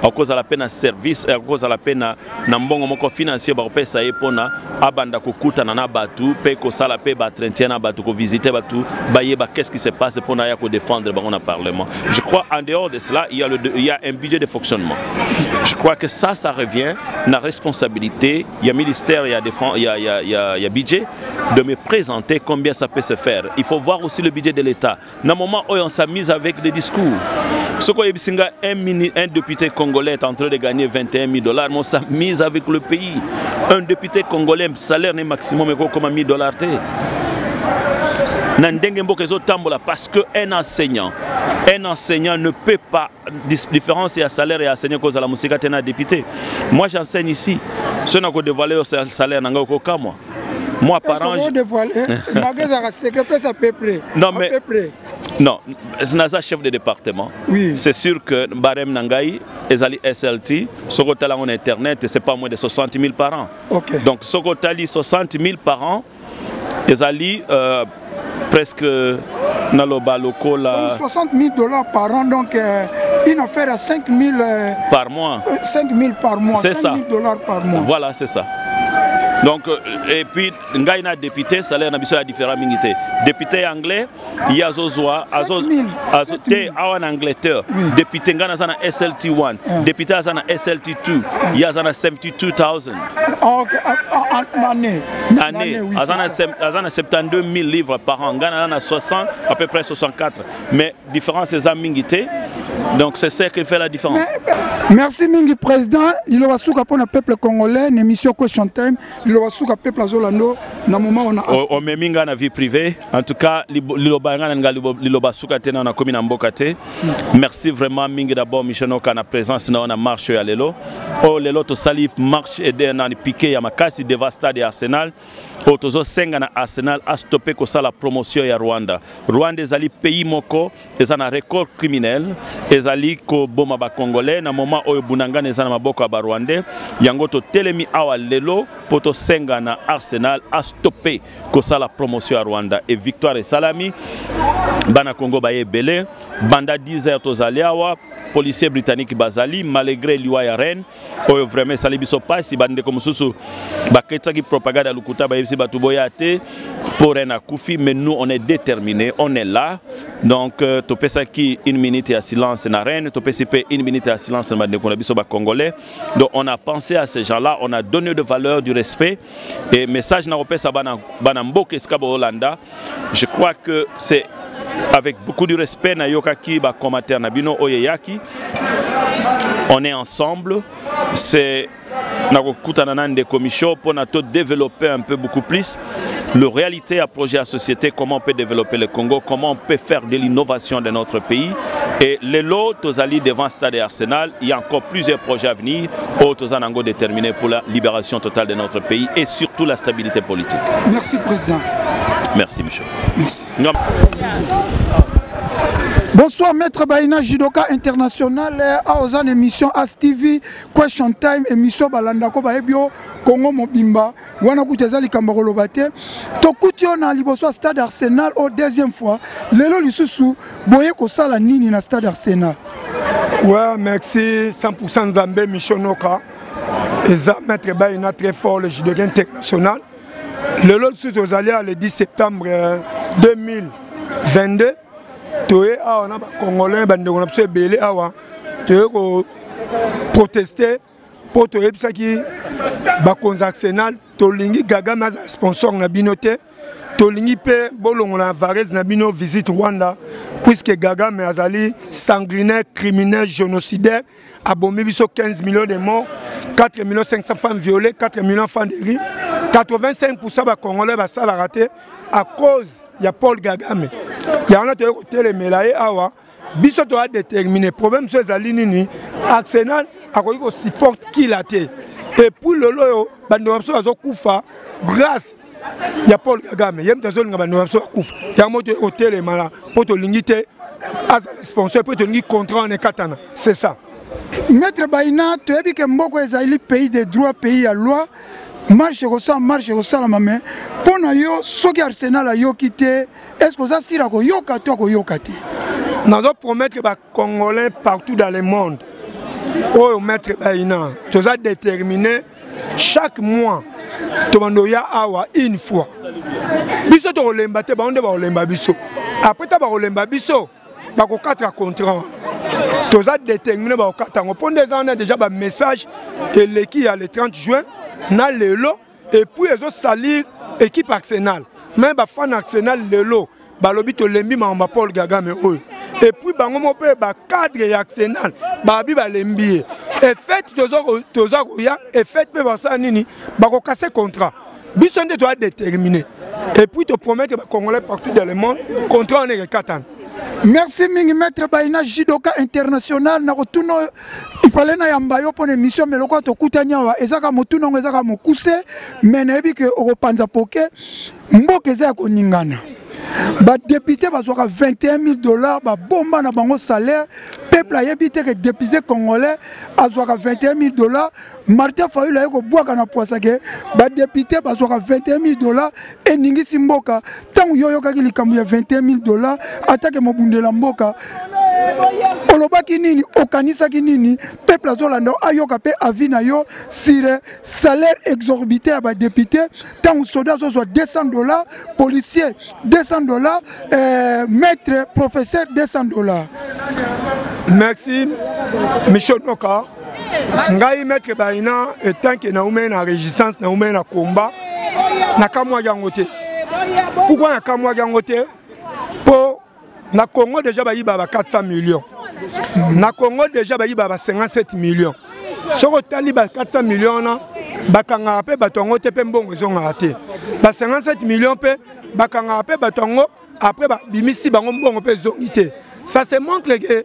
à cause de la peine à service, à cause de la peine à bon financier, à cause de la abanda kokuta na batu, pe ko sala pe ba trentiana batu ko visiter batu, ba qu'est-ce qui se passe pour na ya ko défendre le parlement. Je crois en dehors de cela, il y a un budget de fonctionnement. Je crois que ça revient la responsabilité, il y a ministère, il y a budget de me présenter combien ça peut se faire. Il faut voir aussi le budget de l'État. Dans le moment où on s'amuse avec des discours, ce qu'on un député congolais est en train de gagner $21,000, mais on s'amuse avec le pays. Un député congolais, salaire maximum est comme $1,000. Parce qu'un enseignant ne peut pas différencier salaire et enseigner cause à la musique à un député. Moi j'enseigne ici. Ce n'est pas dévoiler le salaire dans le cas moi. Moi par an. Non mais non, c'est un chef de département. Oui. C'est sûr que Barem Nangaï, Ezali SLT, Sokotala en internet, c'est pas moins de 60 000 par an. Okay. Donc Sokotali 60 000 par an, Ezali presque Naloba local. Donc $60,000 par an, donc une affaire à 5 000 par mois. 5 000 par mois. C'est ça. $5,000 par mois. Voilà, c'est ça. Donc, et puis, Ngaïna député, salaire n'a pas différents minutes. Député anglais, il y a Zozwa, en Angleterre. Député Ngana Zana SLT1, député Zana SLT2, il y a Zana 72,000. Ok, en année. Oui, Zana 72 000 livres par an. Ngana Zana 60, à peu près 64. Mais différence des amiguités. Donc c'est ça qui fait la différence. Merci Mingi président. Il va souka pour le peuple congolais, une émission Question Time. Il va souka peuple azolando na moment on a on met minga na vie privée. En tout cas, liloba nga liloba souka tena na commune Mbokate. Merci vraiment Mingi d'abord Michel Oka na présence na on marche ya lelo. Oh lelo to sali marche et na piqué ya makasi devant stade Arsenal. Oh tozo senga na Arsenal a stoppé ko la promotion ya Rwanda. Rwanda ezali pays moko ezana record criminel. ezali ko boma ba congolais na moment oyo bunanga neza na maboko ba rwandais yango to telemi awa lelo poto senga na Arsenal a stoppé ko sala promotion à Rwanda et victoire et salami bana Congo ba ebele banda 10 heures to zaliawa policier britannique bazali malgré liwa ya reine oyo vraiment sali biso pasi bande ko mususu baketaki propagande à lukuta ba yebisi batu boyate pour un akufi mais nous on est déterminés on est là donc to pesa ki une minute à silence na reine to pesipe une minute à silence na bande ko biso ba congolais donc on a pensé à ces gens-là on a donné de valeur du respect et message na opesa bana mboka skabo Hollanda je crois que c'est avec beaucoup de respect na yokaki ba commentaire na bino oyeyaki on est ensemble c'est na des commissions pour développer un peu beaucoup plus le réalité à projet à société, comment on peut développer le Congo, comment on peut faire de l'innovation dans notre pays. Et les lots, Tozali devant Stade et Arsenal, il y a encore plusieurs projets à venir, Tozanango déterminés pour la libération totale de notre pays et surtout la stabilité politique. Merci Président. Merci Michel. Merci. Bonsoir Maître Baïna Judoka International à Ozan émission As TV Question Time émission Balandako Baebio Congo Mobimba wana kutezali kambakolo bate tokuti na liboso Stade Arsenal au deuxième fois lelo lisusu boye ko sala nini na Stade Arsenal. Ouais, merci 100% Zambé Michonoka et ça Maître Baïna très fort le judoka international. Lelo lisusu ozali le 10 septembre 2022 toye awa na ba congolais bande ko na pso belé awa toye ko protester pour toyebisaki ba Arsenal tolingi gaga ma sponsor na binote tolingi pe bolongo na Varese na bino visite Rwanda puisque gaga mais azali sanguinaire criminel génocidaire abomi biso 15 millions de morts 4 500 femmes violées 4 millions d'enfants de riz 85% ba congolais ba sala raté à cause il y a Paul Kagame. Il y a un autre côté les mélaye awa biso to a déterminé problème sur ezali nini Arsenal akoki ko support qui la té et pour le loyo bando biso bazo kufa grâce il y a Paul Kagame yem tazo nga bando biso kufa ya moto côté les mala poto lingité as sponsor poto lingi contrat en katana c'est ça. Maître Baïna to ebi ke mboko ezali pays de droit pays à loi marche au la main pour yo soki Arsenal a yo quitté est-ce que ça sira ko yoka to ko yokati nous allons promettre que les Congolais partout dans le monde oh Maître Baïna tu as déterminé chaque mois tu mandoya awa une fois biso to lemba te ba onde ba lemba biso après ta ba lemba biso ba ko 4 contrats tu as déterminé ba 4 ans pour des années déjà ba message et l'équipe a le 30 juin na lelo et puis ils ont salir équipe Arsenal même ba fan Arsenal lelo ba lobi to lembi ma Paul Kagame oyo et puis bango mo pe ba cadre Arsenal ba bi ba lembi et fait tozo ya et fait pe ba sa nini ba ko casser contrat biso nde doit déterminer et puis te promettre ba congolais partout dans le monde contrat on est 4 ans. Merci mingi Maître Baïna Judoka International na kotuno ipale na yamba yo pone mission meloko to kutanya wa ezaka motuno ezaka mokuse menebi ke okopanza poke mboke za ko ningana ba député bazwaka $21,000 ba bomba na bango salaire peuple a yebité que député congolais azwaka $21,000 Martin Fayulu a ko bwaka na poisake ba député bazwaka $21,000 et ningi simboka tangu yoyo kaki likambu ya $21,000 atake mobundela mboka olobaki nini okanisaki nini peuple azolanda ayoka pe avina yo sire salaire exorbité à ba député tangu soda zo $200 policier $200 maître professeur $200. Merci Michel Noka. Ngai Maître Baïna etant que na umena résistance na umena combat na kamwa yangote. Pourquoi na kamwa yangote? Pour na Congo déjà ba yiba 400 millions. Na Congo déjà ba yiba 57 millions. Soko tali ba 400 millions na bakanga pe batongo te pe mbongo zonga te. Ba 57 millions pe bakanga pe batongo après ba bimisi bango mbongo pe zongité. Ça se montre que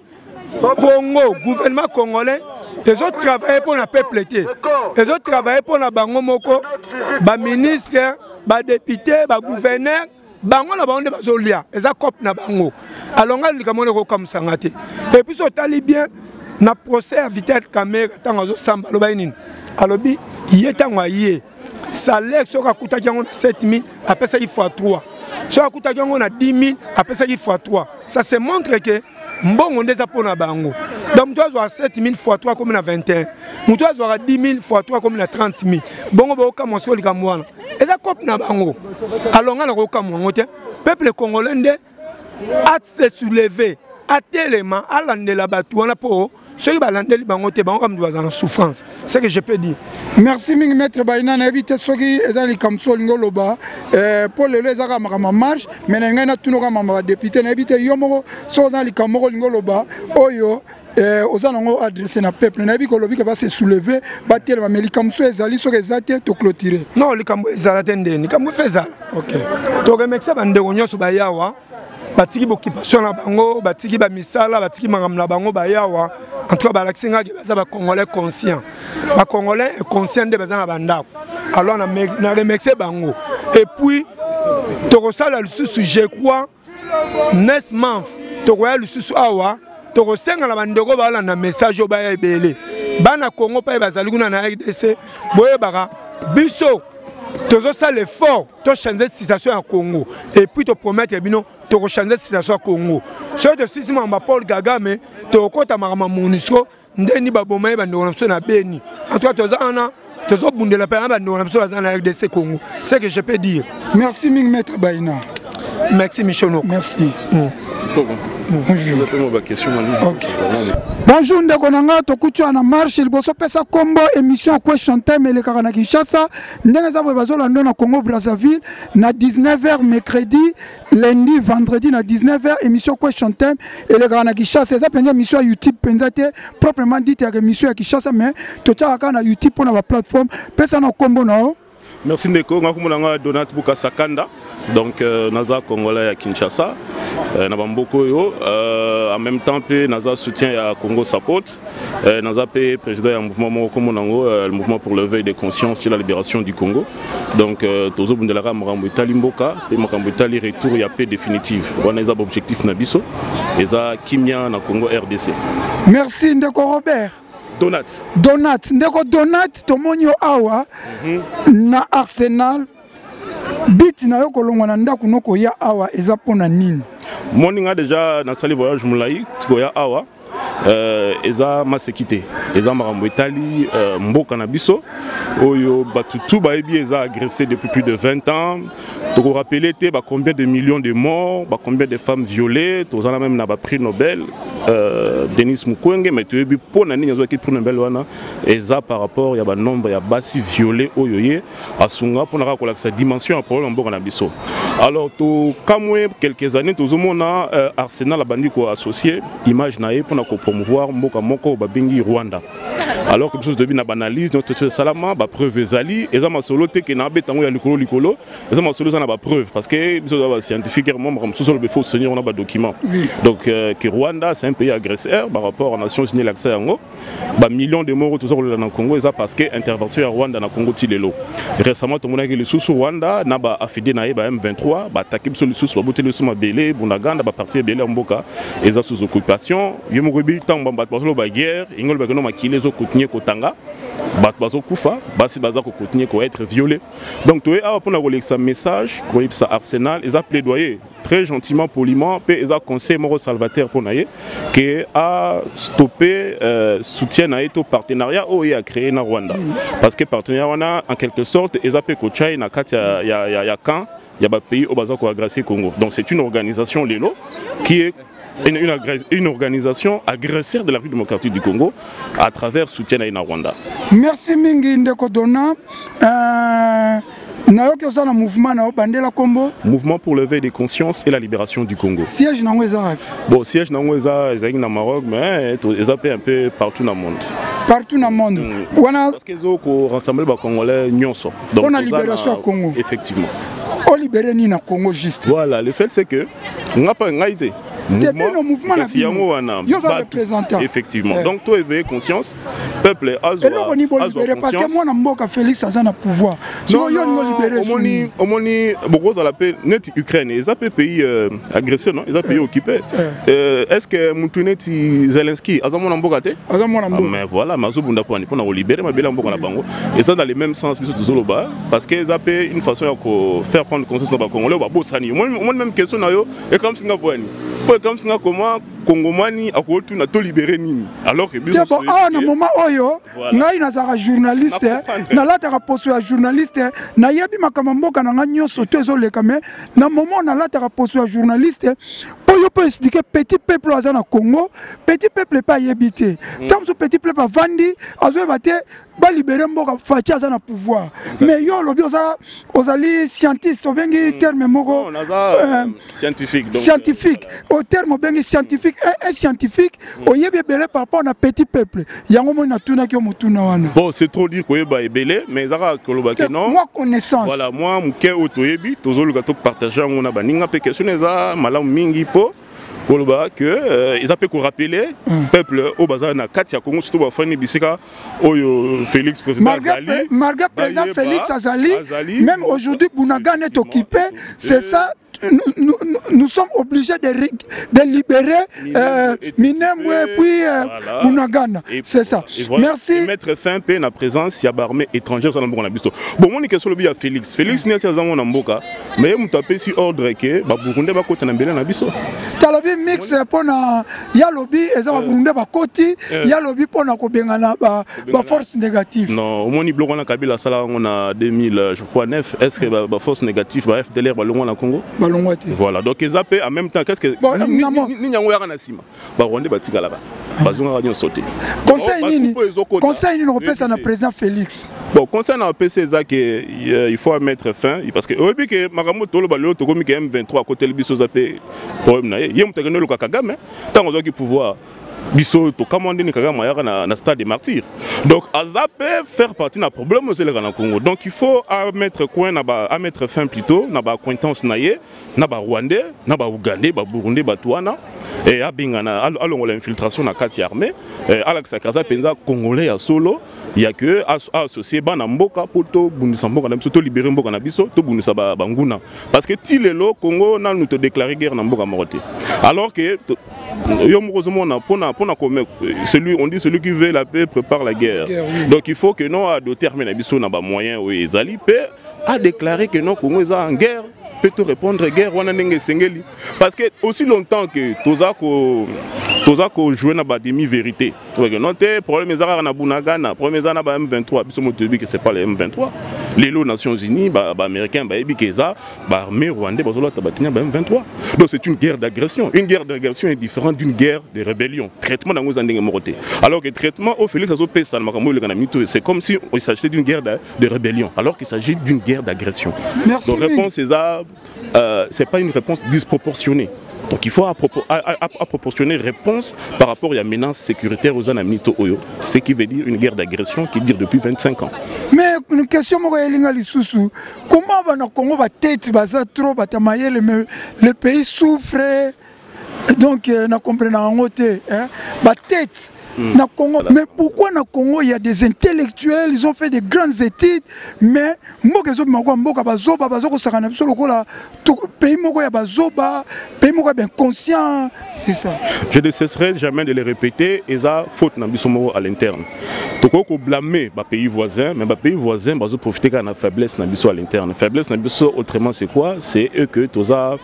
Congo, gouvernement congolais, ils ont travaillé pour le peuple. Ils ont travaillé pour la bango moko, ba ministre, ba député, ba gouverneur, bango na bango nde bazolia eza cope na bango alors ngai likamona kokamusanga te et puis otali bien na procès à Vital Kamerhe ntango azosamba alobai nini alobi ye ntango aye salaire soki akutaki yango na 7000 apesaki x3 soki akutaki yango na 10000 apesaki x3 ça se montre que mbongo nde eza mpona bango donc moto azwaka 7000 x3 komi na 21 moto azwaka 10000 x3 komi na 30000 bongo baokamwa soki likambo wana eza cope na bango alors ngai nakokamwa yango te peuple congolais nde ase soulever atelema alandela bato wana mpo soki balandeli bango te bango kamdu baza na souffrance c'est que je peux dire. Merci mingi maître Baina na ebite soki eza likamso lingo loba pour lelo ezaka makama marche mais na ngai na tuno kama ba député na ebite yo moko so za likamoko lingo loba oyo oza nango adressé na peuple na ebi kolobi ka ba se soulever ba tele ba likamso ezali soki ezate to clôturer non likambo ezala tende likambo fezala OK to remercier bande nyonso ba yawa batiki occupation na bango batiki ba misala batiki makambo na bango ba yawa en tout cas balakisi nga baza ba congolais conscient ba congolais conscient de baza na bandako alors na remercier bango et puis tokosala lisusu je crois next month tokoya lisusu awa tokosenga na bandeko balanda message oyo baya ebele bana Congo mpe bazali kuna na RDC boyebaka biso tozosala effort to changer situation ya Congo et puis to promettre bino to changer situation ya Congo so to sisi mamba Paul Kagame to kota makama MONUSCO ndeni baboma bandeko na biso na Beni en tout cas tozana tozobundela pa bandeko na biso bazana na RDC Congo c'est que je peux dire. Merci ming maître Baina. Merci Michono. Merci. Bonjour. Okay. Bonjour ndeko nanga tokutu na marche liboso pesa kombo émission Question Time elekaka na Kinshasa ndenge za bazolanda na Congo Brazzaville na 19h mercredi lundi vendredi na 19h émission Question Time elekaka na Kinshasa za penza émission YouTube penza te proprement dit ya émission ya Kinshasa mais tochaka na YouTube pour na plateforme pesa na kombo nao. Merci ndeko ngakumulanga Donat Bukasakanda donc naza congolais à Kinshasa na bamboko yo en même temps pe naza soutien à Congo Support naza pe président du mouvement moko monango le mouvement pour l'éveil des consciences et la libération du Congo donc tozo bundelaka makambo itali mboka pe makambo itali retour ya paix définitive wana eza objectif na biso eza kimia na Congo RDC. Merci ndeko Robert. Donat ndeko Donat tomonyo awa na Arsenal bit na yo kolongwa na ndako noko ya awa eza pona nini moninga déjà na sali voyage mulai tiko ya awa eza masekite eza makambo etali mboka na biso oyo batutu baebi eza agressé depuis plus de 20 ans toko rappeler te ba combien de millions de morts ba combien de femmes violées tozana même na ba prix Nobel Denis Mukwege mais tu ebi pona nini zo ki prix Nobel wana eza par rapport ya ba nombre ya basi violés oyo ye asunga pona ka kola sa dimension ya problème mboka na biso alors to kamwe quelques années tozomona Arsenal abandi ko associé image na ye pona ko promouvoir mboka moko babengi Rwanda alors que chose de bien analyse notre salama ba preuve ezali eza masolo te ke na betango ya likolo eza masolo za na ba preuve parce que biso ba scientifiquement comme solo be faut tenir on a ba document donc que Rwanda c'est un pays agresseur par rapport aux Nations Unies l'accès yango ba millions de morts tout ça dans Congo eza parce que intervention ya Rwanda na Congo tilelo récemment to mona que le sous Rwanda na ba afide na ba M23 ba attaquer biso le sous ba boteli sous mabele bunaganda ba partie belé mboka eza sous occupation yemo kobi tamba ba basolo ba guerre ingol ba kono makile zo continuer kotanga bat bazo kufa basi baza ko continuer ko être violé donc toi a pour na relaxer message ko ipsa Arsenal eza plaidoyer très gentiment poliment pe eza conseil moro salvateur pour naie que a stopper soutien na eto partenariat o a créé na Rwanda parce que partenariat wana en quelque sorte eza pe ko chai na kati ya camp ya ba pays au baza ko agresser Congo donc c'est une organisation lelo qui est une organisation agresseur de la République démocratique du Congo à travers soutien à Rwanda. Merci mingi ndeko Dona. Nayoki osana mouvement na bandela kombo. Mouvement pour l'éveil des consciences et la libération du Congo. Siège nango eza. Bon, siège nango eza na Maroc mais eza un peu partout dans le monde. Partout dans le monde. Parce que zo ko rassembler ba Congolais nyonso. Donc on a libération au Congo. Effectivement. On libérer ni na Congo juste. Voilà, le fait c'est que on n'a pas ngaité. depuis le mouvement na bino yo za représentant effectivement donc toi éveiller conscience peuple azwa et ni bon libérer parce que moi na mboka Félix aza na pouvoir so yo ngo libérer omoni beaucoup za la paix net Ukraine ils appellent pays agressé non ils appellent pays occupé est-ce que mutu neti Zelensky azamo na mboka te azamo na mboka mais voilà mazo bunda pour libérer ma bela mboka na bango et ça dans le même sens biso tozoloba parce que ils appellent une façon de faire prendre conscience na ba congolais ba bosani moi même question na yo et comme Singapour comme Singapour comment Congomani a kotu na to libérer nini alors que biso na moment oyo ngai nazaka journaliste na lataka poso ya journaliste na yebi makama mboka na nganyo soto ezoleka mais na moment na lataka poso ya journaliste pour yo peut expliquer petit peuple aza na Congo petit peuple pas yebité tant ce petit peuple va vandi azo baté ba libérer mboka fachi aza na pouvoir mais yo lobi ozali scientiste obengi terme moko scientifique donc scientifique au terme obengi scientifique un scientifique oyebi belé par rapport na petit peuple yango mo na tuna ki motuna wana bon c'est trop dire koyeba ebelé mais zaka koloba ke non moi connaissance voilà moi muke otoyebi tozoluka to partager ngona baninga pe question eza malamu mingi po koloba que ils appellent qu'on rappeler peuple au bazar na katia Congo surtout ba fani bisika oyo Félix président Azali malgré président Félix Azali même aujourd'hui Bunagana est occupé c'est ça nous sommes obligés de libérer Minembwe puis Bunagana c'est ça merci et mettre fin à la présence ya armée étrangère sur na biso bon mon question lobi ya Félix n'est pas dans mboka mais mu taper si ordre que ba Burundais ba kota na mbele na biso talobi mix pona ya lobi eza ba Burundais ba koti ya lobi pona ko bengana ba force négative non moni bloc na Kabila sala on a 2000 je crois 9 est-ce que ba force négative ba FDLR ba longo na Congo voilà donc ils appellent en même temps qu'est-ce que ni nyango ya na sima ba Rwanda ba tika là-bas bazonga radio sauter conseil ni repesa na président Félix bon conseil na PC ça que il faut mettre fin parce que au début que makambo tolo ba lelo to komi M23 à côté le biso zape problème na ye mutageno le Kagame tant ozo ki pouvoir biso to commandé ni Kagame ya na stade des martyrs donc azape faire partie na problème aussi le Congo donc il faut mettre coin na ba à mettre fin plutôt na ba acquaintance na ye na ba Rwandais na ba Ougandais ba Burundais ba Touana et a bingana alongo l'infiltration na kati armée Alex Akaza penza congolais ya solo il y a que associé bana mboka poto bundisa mboka na biso to libérer mboka na biso to bundisa ba nguna parce que ti lelo Congo na nous te déclarer guerre na mboka moroté alors que yo heureusement na celui on dit celui qui veut la paix prépare la guerre oui. Donc il faut que nous à déterminer biso na ba moyen oui ezali paix a déclaré que non Congo est en guerre peut te répondre guerre wana ndenge sengeli parce que aussi longtemps que toza ko jouer na ba demi vérité donc non te problème ezara na Bunagana problème ezana ba M23 biso motebi que c'est pas les M23 les Nations Unies ba américains ba ebi keza ba armée rwandais bazolo tabatina ba M23 donc c'est une guerre d'agression est différente d'une guerre de rébellion traitement dans nos ndenge moroté alors que traitement au Félix azo pesa makambo le kana mito c'est comme si il s'agissait d'une guerre de rébellion alors qu'il s'agit d'une guerre d'agression donc réponse c'est pas une réponse disproportionnée. Donc il faut à proportionner réponse par rapport à la menace sécuritaire aux Anamito Oyo, ce qui veut dire une guerre d'agression qui dure depuis 25 ans. Mais une question, comment va le Congo va tête trop le pays souffre donc na comprendre en côté ba tête na Congo mais pourquoi na Congo il y a des intellectuels ils ont fait des grandes études mais mboka zo mboka bazoba bazoko sakana biso lokola pays moko ya bazoba pays moko bien conscient c'est ça je ne cesserai jamais de le répéter et ça faute na biso moko à l'interne toko ko blâmer ba pays voisins mais ba pays voisins bazo profiter kana faiblesse na biso à l'interne faiblesse na biso autrement c'est quoi c'est eux que toza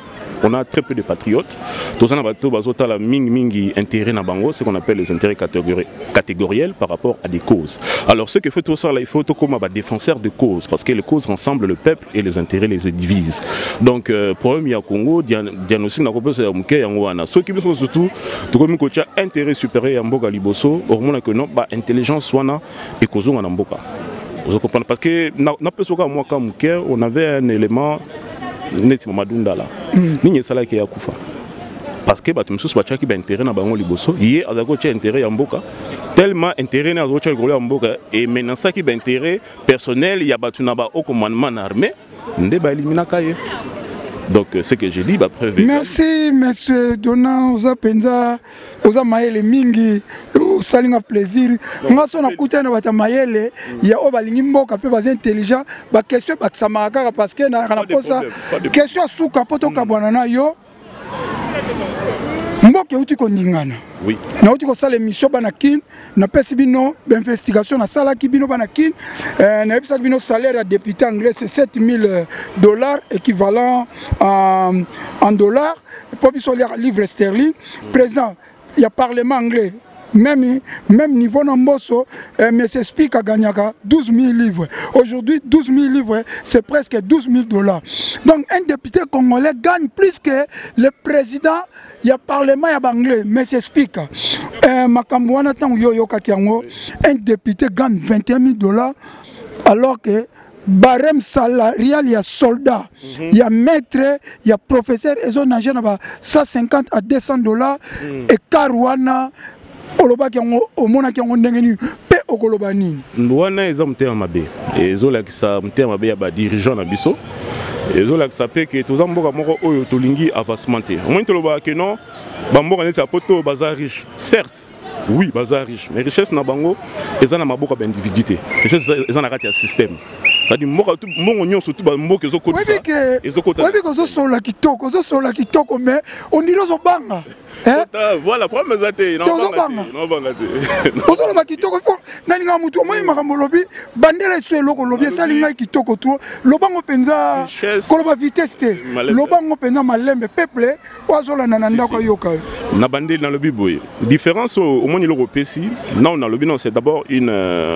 on a très peu de patriotes. Tous les bateaux bazota mingi intérêt na bango, ce qu'on appelle les intérêts catégoriels par rapport à des causes. Alors ce que fait tout ça là, il faut tout comme défenseur de causes parce que les causes rassemblent le peuple et les intérêts les divisent. Donc problème il y a Congo, diagnostic na kopesa ya muke yango wana. Ceux qui sont surtout tout comme kocha intérêt supérieur ya mboka liboso, hormona que non ba intelligence wana et kozonga na mboka. Vous comprenez parce que na pesoka moi comme muke, on avait un élément neti Madunda là ni sala ki ya kufa parce que bato msusu bachaki ba intérêt na bango liboso yé azako cha intérêt ya mboka tellement intérêt na azako cha ya mboka et maintenant ça qui ba intérêt personnel ya bato na ba au commandement armé nde ba elimina kaye Donc ce que j'ai dit, bah preuve. Merci monsieur Donald Ozapenza, Oza Maele Mingi, salinga plaisir. Nga so na kuta na bata Maele, ya obalingi mboka pe bas intelligent, ba question ba samaka parce que na kana posa question suka poto kabwana na yo. Mboke uti ko ningana. Oui. Na uti ko sala émission banakin, na pesi bino d'investigation na sala ki bino banakin, na episa bino salaire à député anglais c'est $7,000 équivalent en dollars. Pour biso livre sterling, président, il y a parlement anglais. Même niveau Namboso, mais c'est Speak à Gagnaka, 12 000 livres. Aujourd'hui, 12 000 livres, c'est presque $12,000. Donc, un député congolais gagne plus que le président, il y a parlement, il y a anglais, mais c'est Speak. Un député gagne $21,000, alors que barème salarial, il y a soldats, il y a maître, il y a professeur, et on a $150 à $200, et Caruana. Olobaki omonaki yango ndenge nini pe okoloba nini wana eza motema mabe ezolakisa motema mabe ya badirigeant na biso ezolakisa mpe ke toza mboka moko oyo tolingi avancement te omoni tolobaka ke non bamboka neti ya poto baza riche certes oui baza riche mais richesse na bango eza na maboko ya baindividu te richesse eza na kati ya système c'est-à-dire mbongo nyonso tu bamboka ezokotisa oyebi kozosola kitoko mais ondiri ozobanga voilà problème eza te nobanga te ozoloba kitoko fo naninga mutu omoi makambo lobi bandela esu eloko lobi esali ngai kitoko tu lobango mpenza koloba vitesse te lobango mpenza malembe peuple oyo azolanda na ndako ayoka na bandeli nalobi boye différence omoni eloko opesi na nalobi non c'est d'abord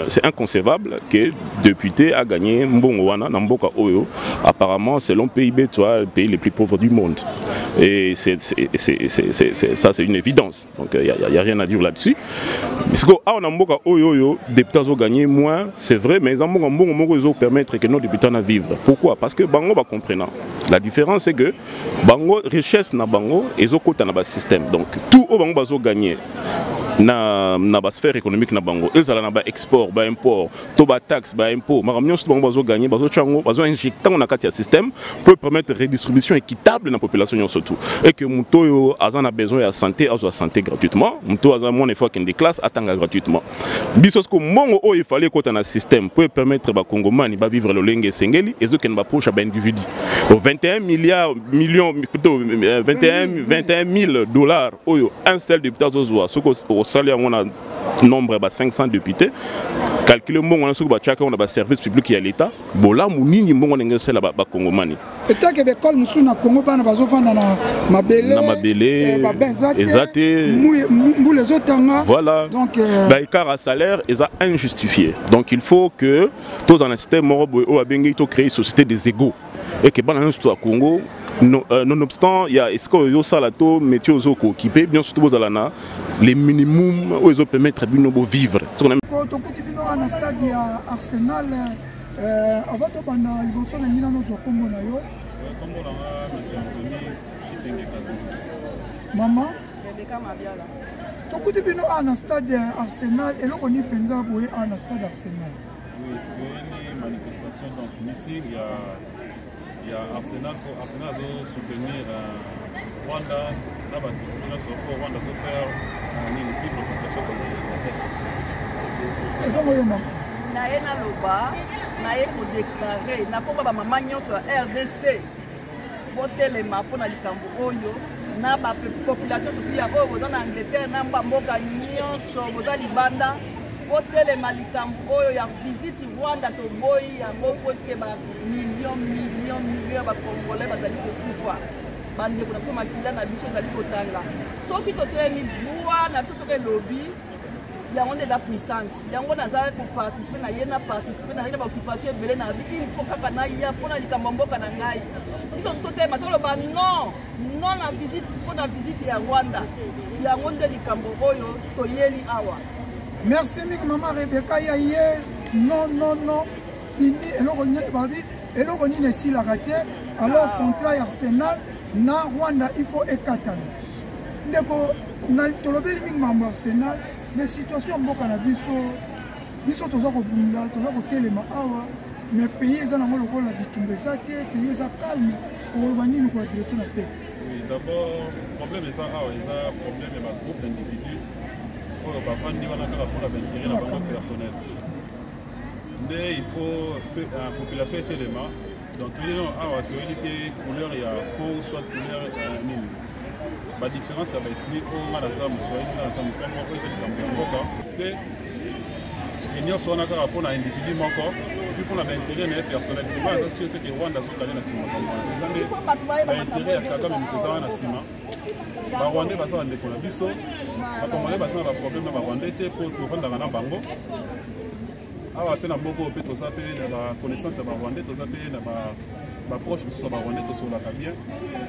c'est inconcevable que député a gagné mbongo wana na mboka oyo apparemment selon PIB toi le pays le plus pauvre du monde et ça c'est une évidence donc il y a rien à dire là-dessus parce que on a mboka oyo députés ont gagné moins c'est vrai mais en mbongo moko ils ont permettre que nos députés na vivre pourquoi parce que bango ba comprenant la différence c'est que bango richesse na bango ils ont côté na ba système donc tout au bango bazo gagner na sphère économique na bango ezala na ba export ba import to ba taxe ba impôt makamnyo so bango bazo gagner bazo chango bazo injecter na kati ya système pour permettre redistribution équitable na population surtout et que muto yo azana besoin ya santé azo santé gratuitement muto azana mon effort ken des classes atanga gratuitement biso ce que mongo o il fallait kota na système pour permettre ba congomani ba vivre le lenge sengeli ezo ken ba poche ba individu 21 millions plutôt 21 000 dollars oyo un seul député azo ce que salaire on a nombre de 500 députés calculer mon on a sur chacun on a service public à l'état bola munini mon on ngese la ba congomani eta ke école musu na Congo bana bazofanda na mabele ezate mbule zotanga voilà donc ba écart à salaire est injustifié donc il faut que tous en un système morobo o abengi to créer société des égaux et que bana nsto à Congo nonobstant il y a est-ce que yo salato métier aux occupé bien surtout aux alana les minimums où ils permettre bino bo vivre ce qu'on aime to kuti bino na stade ya Arsenal avant to banda liboso na ngina no zo kombo na yo mama Rebecca Mabiala to kuti bino na stade Arsenal eloko ni penza boye na stade Arsenal oui une manifestation donc meeting il y a Arsenal pour Arsenal de soutenir Rwanda là bas pour Rwanda de faire une petite population comme le test. Et comment il m'a na loba na ko déclarer na ko ba mama nyonso RDC botelema pona likambo oyo na ba population surtout ya oyo dans Angleterre na mboka nyonso boza libanda botelema likambo oyo ya visite Rwanda to boyi yango poske ba millions ba congolais bazali kokufa bande kuna biso makila na biso bazali kotanga soki totelemi voix na biso soki lobby yango nde eza puissance yango naza koparticipe na ye na participe na ye baoccupation ebele na vie il faut kaka na ya mpona likambo mboka na ngai biso totelema toloba non na visite mpona visite ya Rwanda yango nde likambo oyo toyeli awa. Merci mik maman Rebecca ya hier non fini eloko nini esilaka te alors contrat ya Arsenal na Rwanda il faut ekatana ndeko tolobeli mingi mambo Arsenal mais situation mboka na biso toza kobunda toza kotelema awa mais pays eza nango lokola bitumba eza te pays eza calme okoloba nini koadresse na pe. Oui, d'abord problème eza awa eza problème ya bagroupe d'individu oyo bavandi wana kaka mpona baintérêt na bango personnel nde il faut population etelema donc toyeli no awa toyeli te couleur ya peau soit couleur nini badifférence ya baethnie oyo nga naza moswahili nga naza mokongo oyo eza likambo ya mboka te nyonso wana kaka mpona individu moko epuis mpona baintérêt na ye personnel tema aza sio te ke rwanda azokane na nsima kongo eza nde baintérêt ya kagame moto eza wana na nsima barwandais baza bandeko na biso bakongolais baza na baproblème na barwandais te mpo tovandaka na bango awa mpe na mboka oyo mpe toza mpe na baconnaissance ya barwandais toza mpe na baproche mosusu ya barwandais tosolaka bien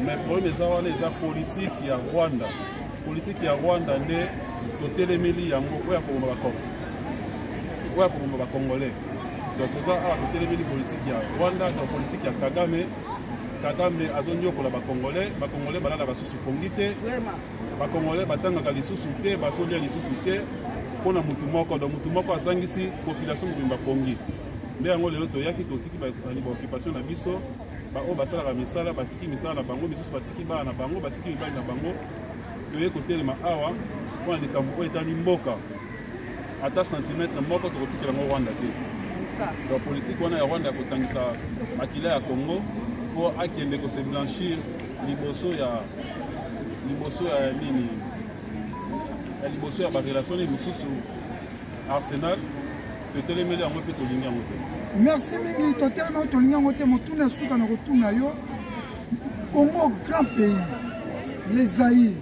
mais problème eza wana eza politique ya rwanda politique ya rwanda nde totelemeli yango oyo akoboma bakongo oyo akoboma bakongolais donc toza awa totelemeli politique ya rwanda donc politique ya kagame azonyokola bakongolais balalaka lisusu pongi te bakongolais batangaka lisusu te bazolia lisusu te mpona mutu moko donc mutu moko azangisi population mobimba pongi nde yango lelo toyaki totiki baoccupation na biso baoyo basalaka misala batiki misala na bango misusu batiki bana na bango batiki mibali na bango toye kotelema awa mpona likambo oyo etali mboka ata centimetre moko tokotikela yango rwanda te donc politique wana ya rwanda ya kotangisa makila ya congo mpo akende kose blanchir liboso ya nini ya liboso ya barelation mosusu arsenal totelemeli yango mpe tolingi yango te. Merci mingi totelema oyo tolingi yango te motuna esuka na kotuna yo Congo grand pays les Zaïre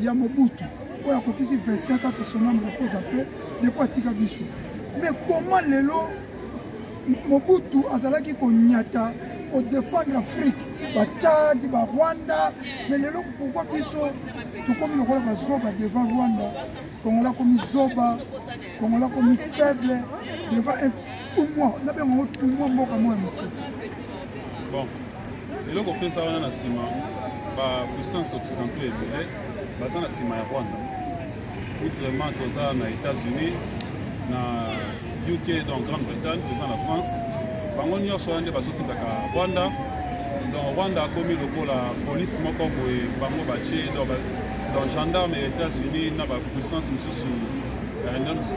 ya Mobutu oyo akokisi 25 ans que son âme repose un peu depuis atika biso mais comment lelo Mobutu azalaki konyata ko défendre l'Afrique ba Tchad ba Rwanda mais lelo pourquoi biso tokomi lokola bazoba devant Rwanda Congolais comme zoba Congolais comme faible devant un tournoi na bengo tournoi mboka moya moke bon eloko pesa wana na nsima ba puissance occidentale ebele baza na nsima ya Rwanda outrement toza na États-Unis na UK donc Grande-Bretagne toza na France bango nyonso wana nde bazotindaka Rwanda donc Rwanda akomi lokola police moko boye bango batie donc gendarme ya États-Unis na bapuissance mosusu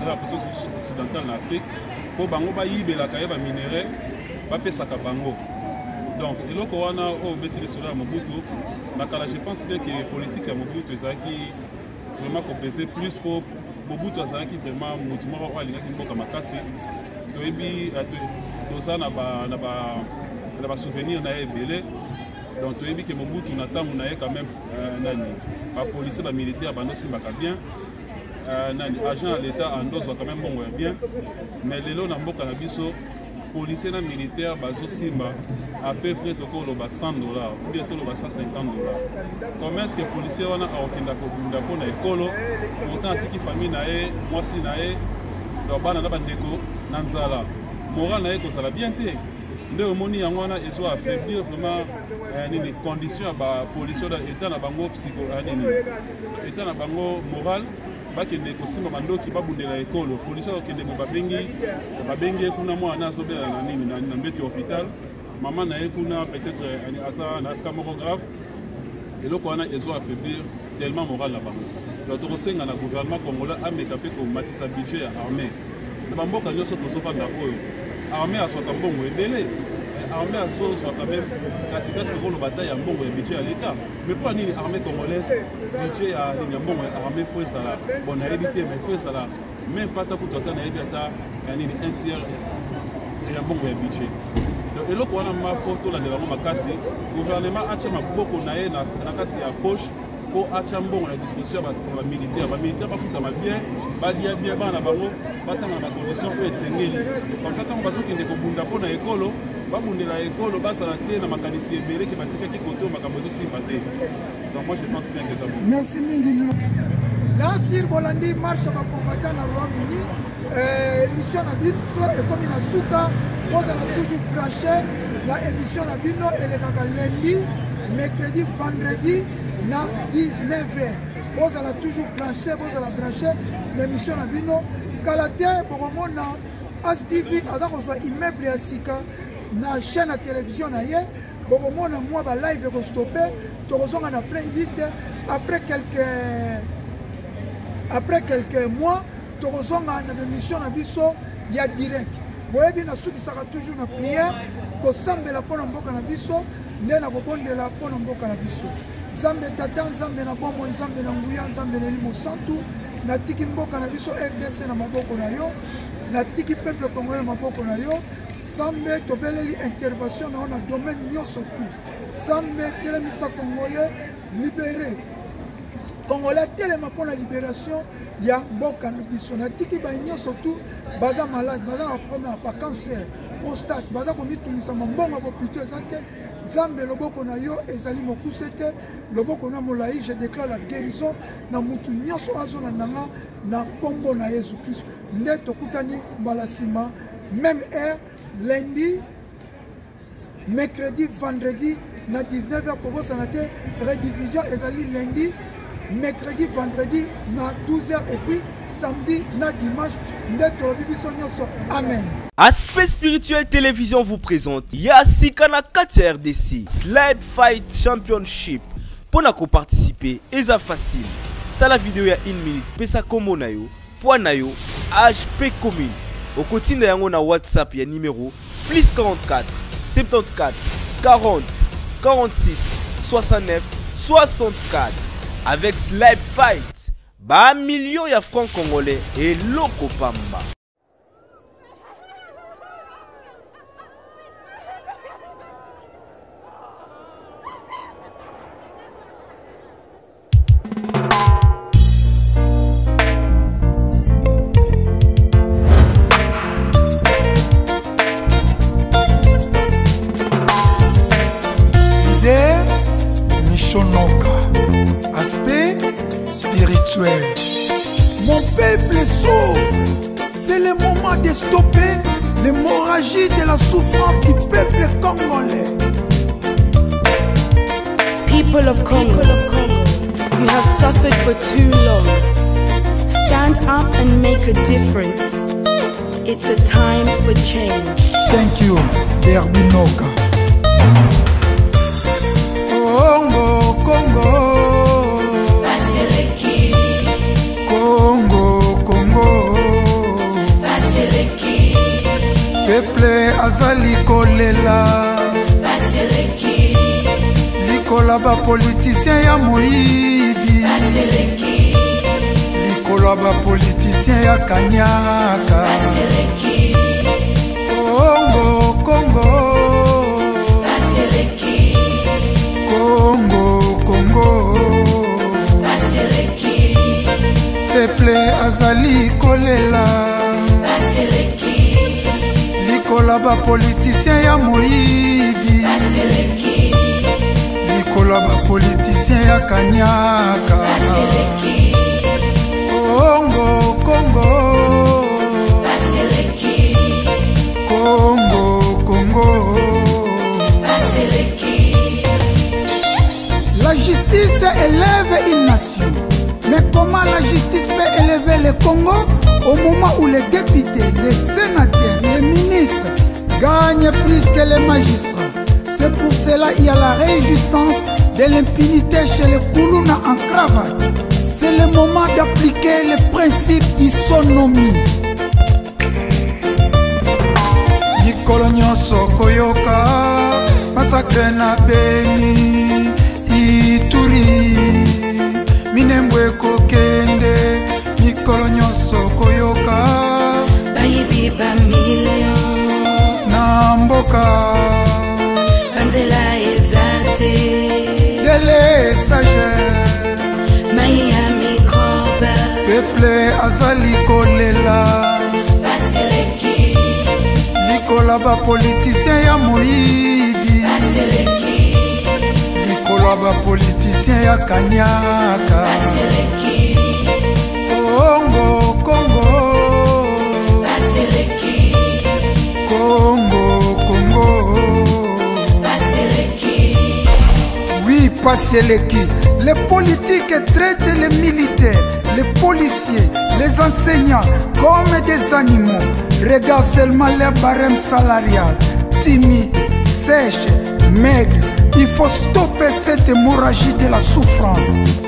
la puissance occidentale na Afrique mpo bango bayibelaka ye baminere bapesaka bango donc eloko wana oyo beti lisolo ya Mobutu nakala je pense bien que politique ya Mobutu ezalaki vraiment kopese plus mpo Mobutu azalaki vraiment motu moko oyo alingaki mboka makasi toyebi toza na basouvenir na ye ebele donc toyebi ke Mobutu na ntango na ye quand même nani bapolisier bamilitaire bandosimbaka bien nani agent ya l'état andozwa quand même mbongo ya bien mais lelo na mboka na biso policier na militaire bazosimba à peu près tokoloba $100 ou bien toloba $150. Comment est-ce que policier wana aokenda kobunda mpona ekolo pourtant atiki famille na ye mwasi na ye donc bana na bandeko na nzala moral na ye kozala bien te nde omoni yango wana ezo affaiblir vraiment nini condition ya bapolisier oyo eta na bango psycho nini eta na bango moral bakende kosimba bandoki babundela ekolo policier okende bo babengi kuna mwana azobela na nini na mbeti hôpital mama na ye kuna peut-être aza na cas moko grave eloko wana ezo affaiblir tellement moral na bango donc tokosenga na gouvernement congolais ameka mpe komatisa budget ya armée na bamboka nyonso tozovanda oyo armée azwaka mbongo ebele armée azozwaka même katikasi tokoloba ta ya mbongo ya budget ya l'état mais mpo nini armée congolaise budget ya nini ya mbongo ya armée fo ezala bon nayebi te mais fo ezala même pas ta kutu ata nayebi ata ya nini un tiers ya mbongo ya budget donc eloko wana mafo tolandela yango makasi gouvernement atya maboko na ye na kati ya poche mpo atya mbongo na disposition ya bamilitaire bafutama bien balia bien bana na bango batanga na bacondition oyo esengeli comme ça ntango bazokende kobunda mpo na ekolo babundela ekolo basala te na makanisi ebele ke batikaki kote makambo ezosimba te donc moi je pense bien que ça va. Merci mingi là sir bolandi marche bakombata na Rwanda émission na biso ekomi na suka bozala toujours branché la émission na bino elekaka lundi mercredi vendredi na 19h bozala toujours branché l'émission na bino kala te bokomona ASTV aza kozwa immeuble ya sika na chaîne ya télévision na ye bokomona mwa balive ekostope tokozonga na playlist après quelques mois tokozonga na émission na biso ya direct boyebi nasukisaka toujours na prière kosambela mpona mboka na biso nde nakobondela mpona mboka na biso nzambe tata nzambe na bomoi nzambe na nguya nzambe na elimo santu natiki mboka na biso RDC na maboko na yo natiki peuple congolais na maboko na yo nzambe tobeleli intervention na yo na domaine nyonso tu nzambe telemisa congolais libéré congolais telema mpona libération ya mboka na biso natiki baye nyonso tu baza malade baza na problème ya cancer prostate baza komitungisa mambongo bopito eza te nzambe loboko na yo ezali mokuse te loboko na molai je déclare la guérison na mutu nyonso azolanda nga na nkombo na Yesu Kristo nde tokutani mbala nsima même heure lundi mercredi vendredi na 19h kobosana te redivision ezali lundi mercredi vendredi na 12h et puis samedi na dimanche nde tolobi biso nyonso amen. Aspect spirituel télévision vous présente Yasikana 4 RDC Slide Fight Championship. Pour participer, c'est facile. Ça la vidéo ya 1 minute. Pesa komo na yo, point na yo, HP commune. Au quotidien yango na WhatsApp ya numéro +44 74 40 46 69 64. Avec Slide Fight, ba million ya francs congolais et loko pamba. Aspect spirituel. Mon peuple souffre. C'est le moment de stopper l'hémorragie de la souffrance du peuple congolais. People of Congo, you have suffered for too long. Stand up and make a difference. It's a time for change. Thank you, Derbinoka. Congo, Congo. Peuple azali kolela likola ba politicien ya moyibi likola ba politicien ya kanyaka Congo Congo Congo Congo peuple azali kolela likola ba politicien ya moyibi likola ba politicien ya kanyaka Congo Congo Congo Congo. La justice élève une nation. Mais comment la justice peut élever le Congo au moment où les députés, les sénateurs, les ministres gagnent plus que les magistrats? C'est pour cela qu'il y a la réjouissance de l'impunité chez les Koulouna en cravate. C'est le moment d'appliquer le principe d'isonomie. Mikolo nyonso koyoka massacre na Beni Ituri Minembwe kokende mikolo nyonso koyoka bayibi ba million na mboka banzela ezate dele sage Miami koba peuple azali kolela baseleki likola ba politicien ya moyibi baseleki likola ba politicien ya kanyaka baseleki Congo Congo baseleki Congo Congo baseleki. Oui, Paseleki. Les politiques traitent les militaires les policiers, les enseignants comme des animaux. Regarde seulement les barèmes salariales, timides, sèches, maigres. Il faut stopper cette hémorragie de la souffrance.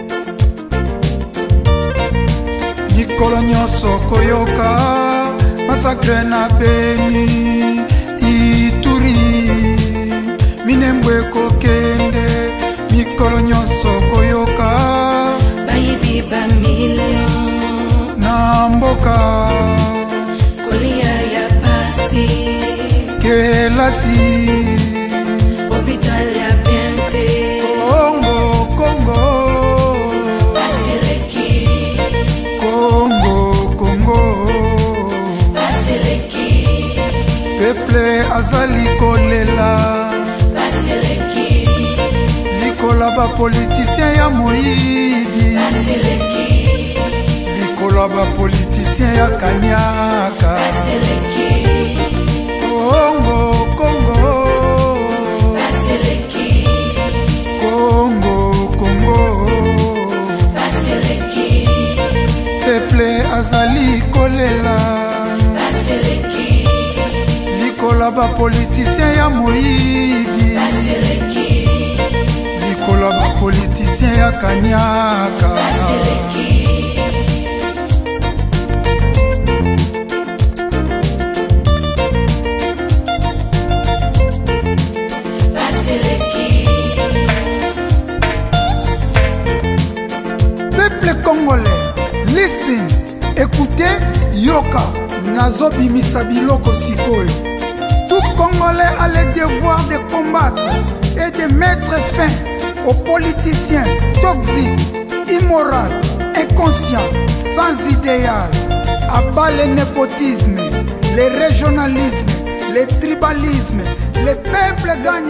Mikolo nyonso koyoka massacre na Beni Ituri Minembwe kokende mikolo nyonso koyoka bayibi ba million na mboka kolia ya pasi kelasi hôpital ya biente Congo Congo Basileki Congo Congo Basileki peuple azali kolela Basileki likola ba politicien ya moyibi Basileki likola ba politicien ya kanyaka Basileki Congo Congo Basileki Congo Congo Basileki peuple azali kolela Basileki likola ba politicien ya moyibi Basileki likola ba politicien ya kanyaka Basileki Peuple congolais, listen, écoutez, yoka, nazo bimisa biloko sikoyo. Tout Congolais a le devoir de combattre et de mettre fin aux politiciens toxiques, immoraux, inconscients, sans idéal. Abat le népotisme, le régionalisme, le tribalisme. Le peuple gagne.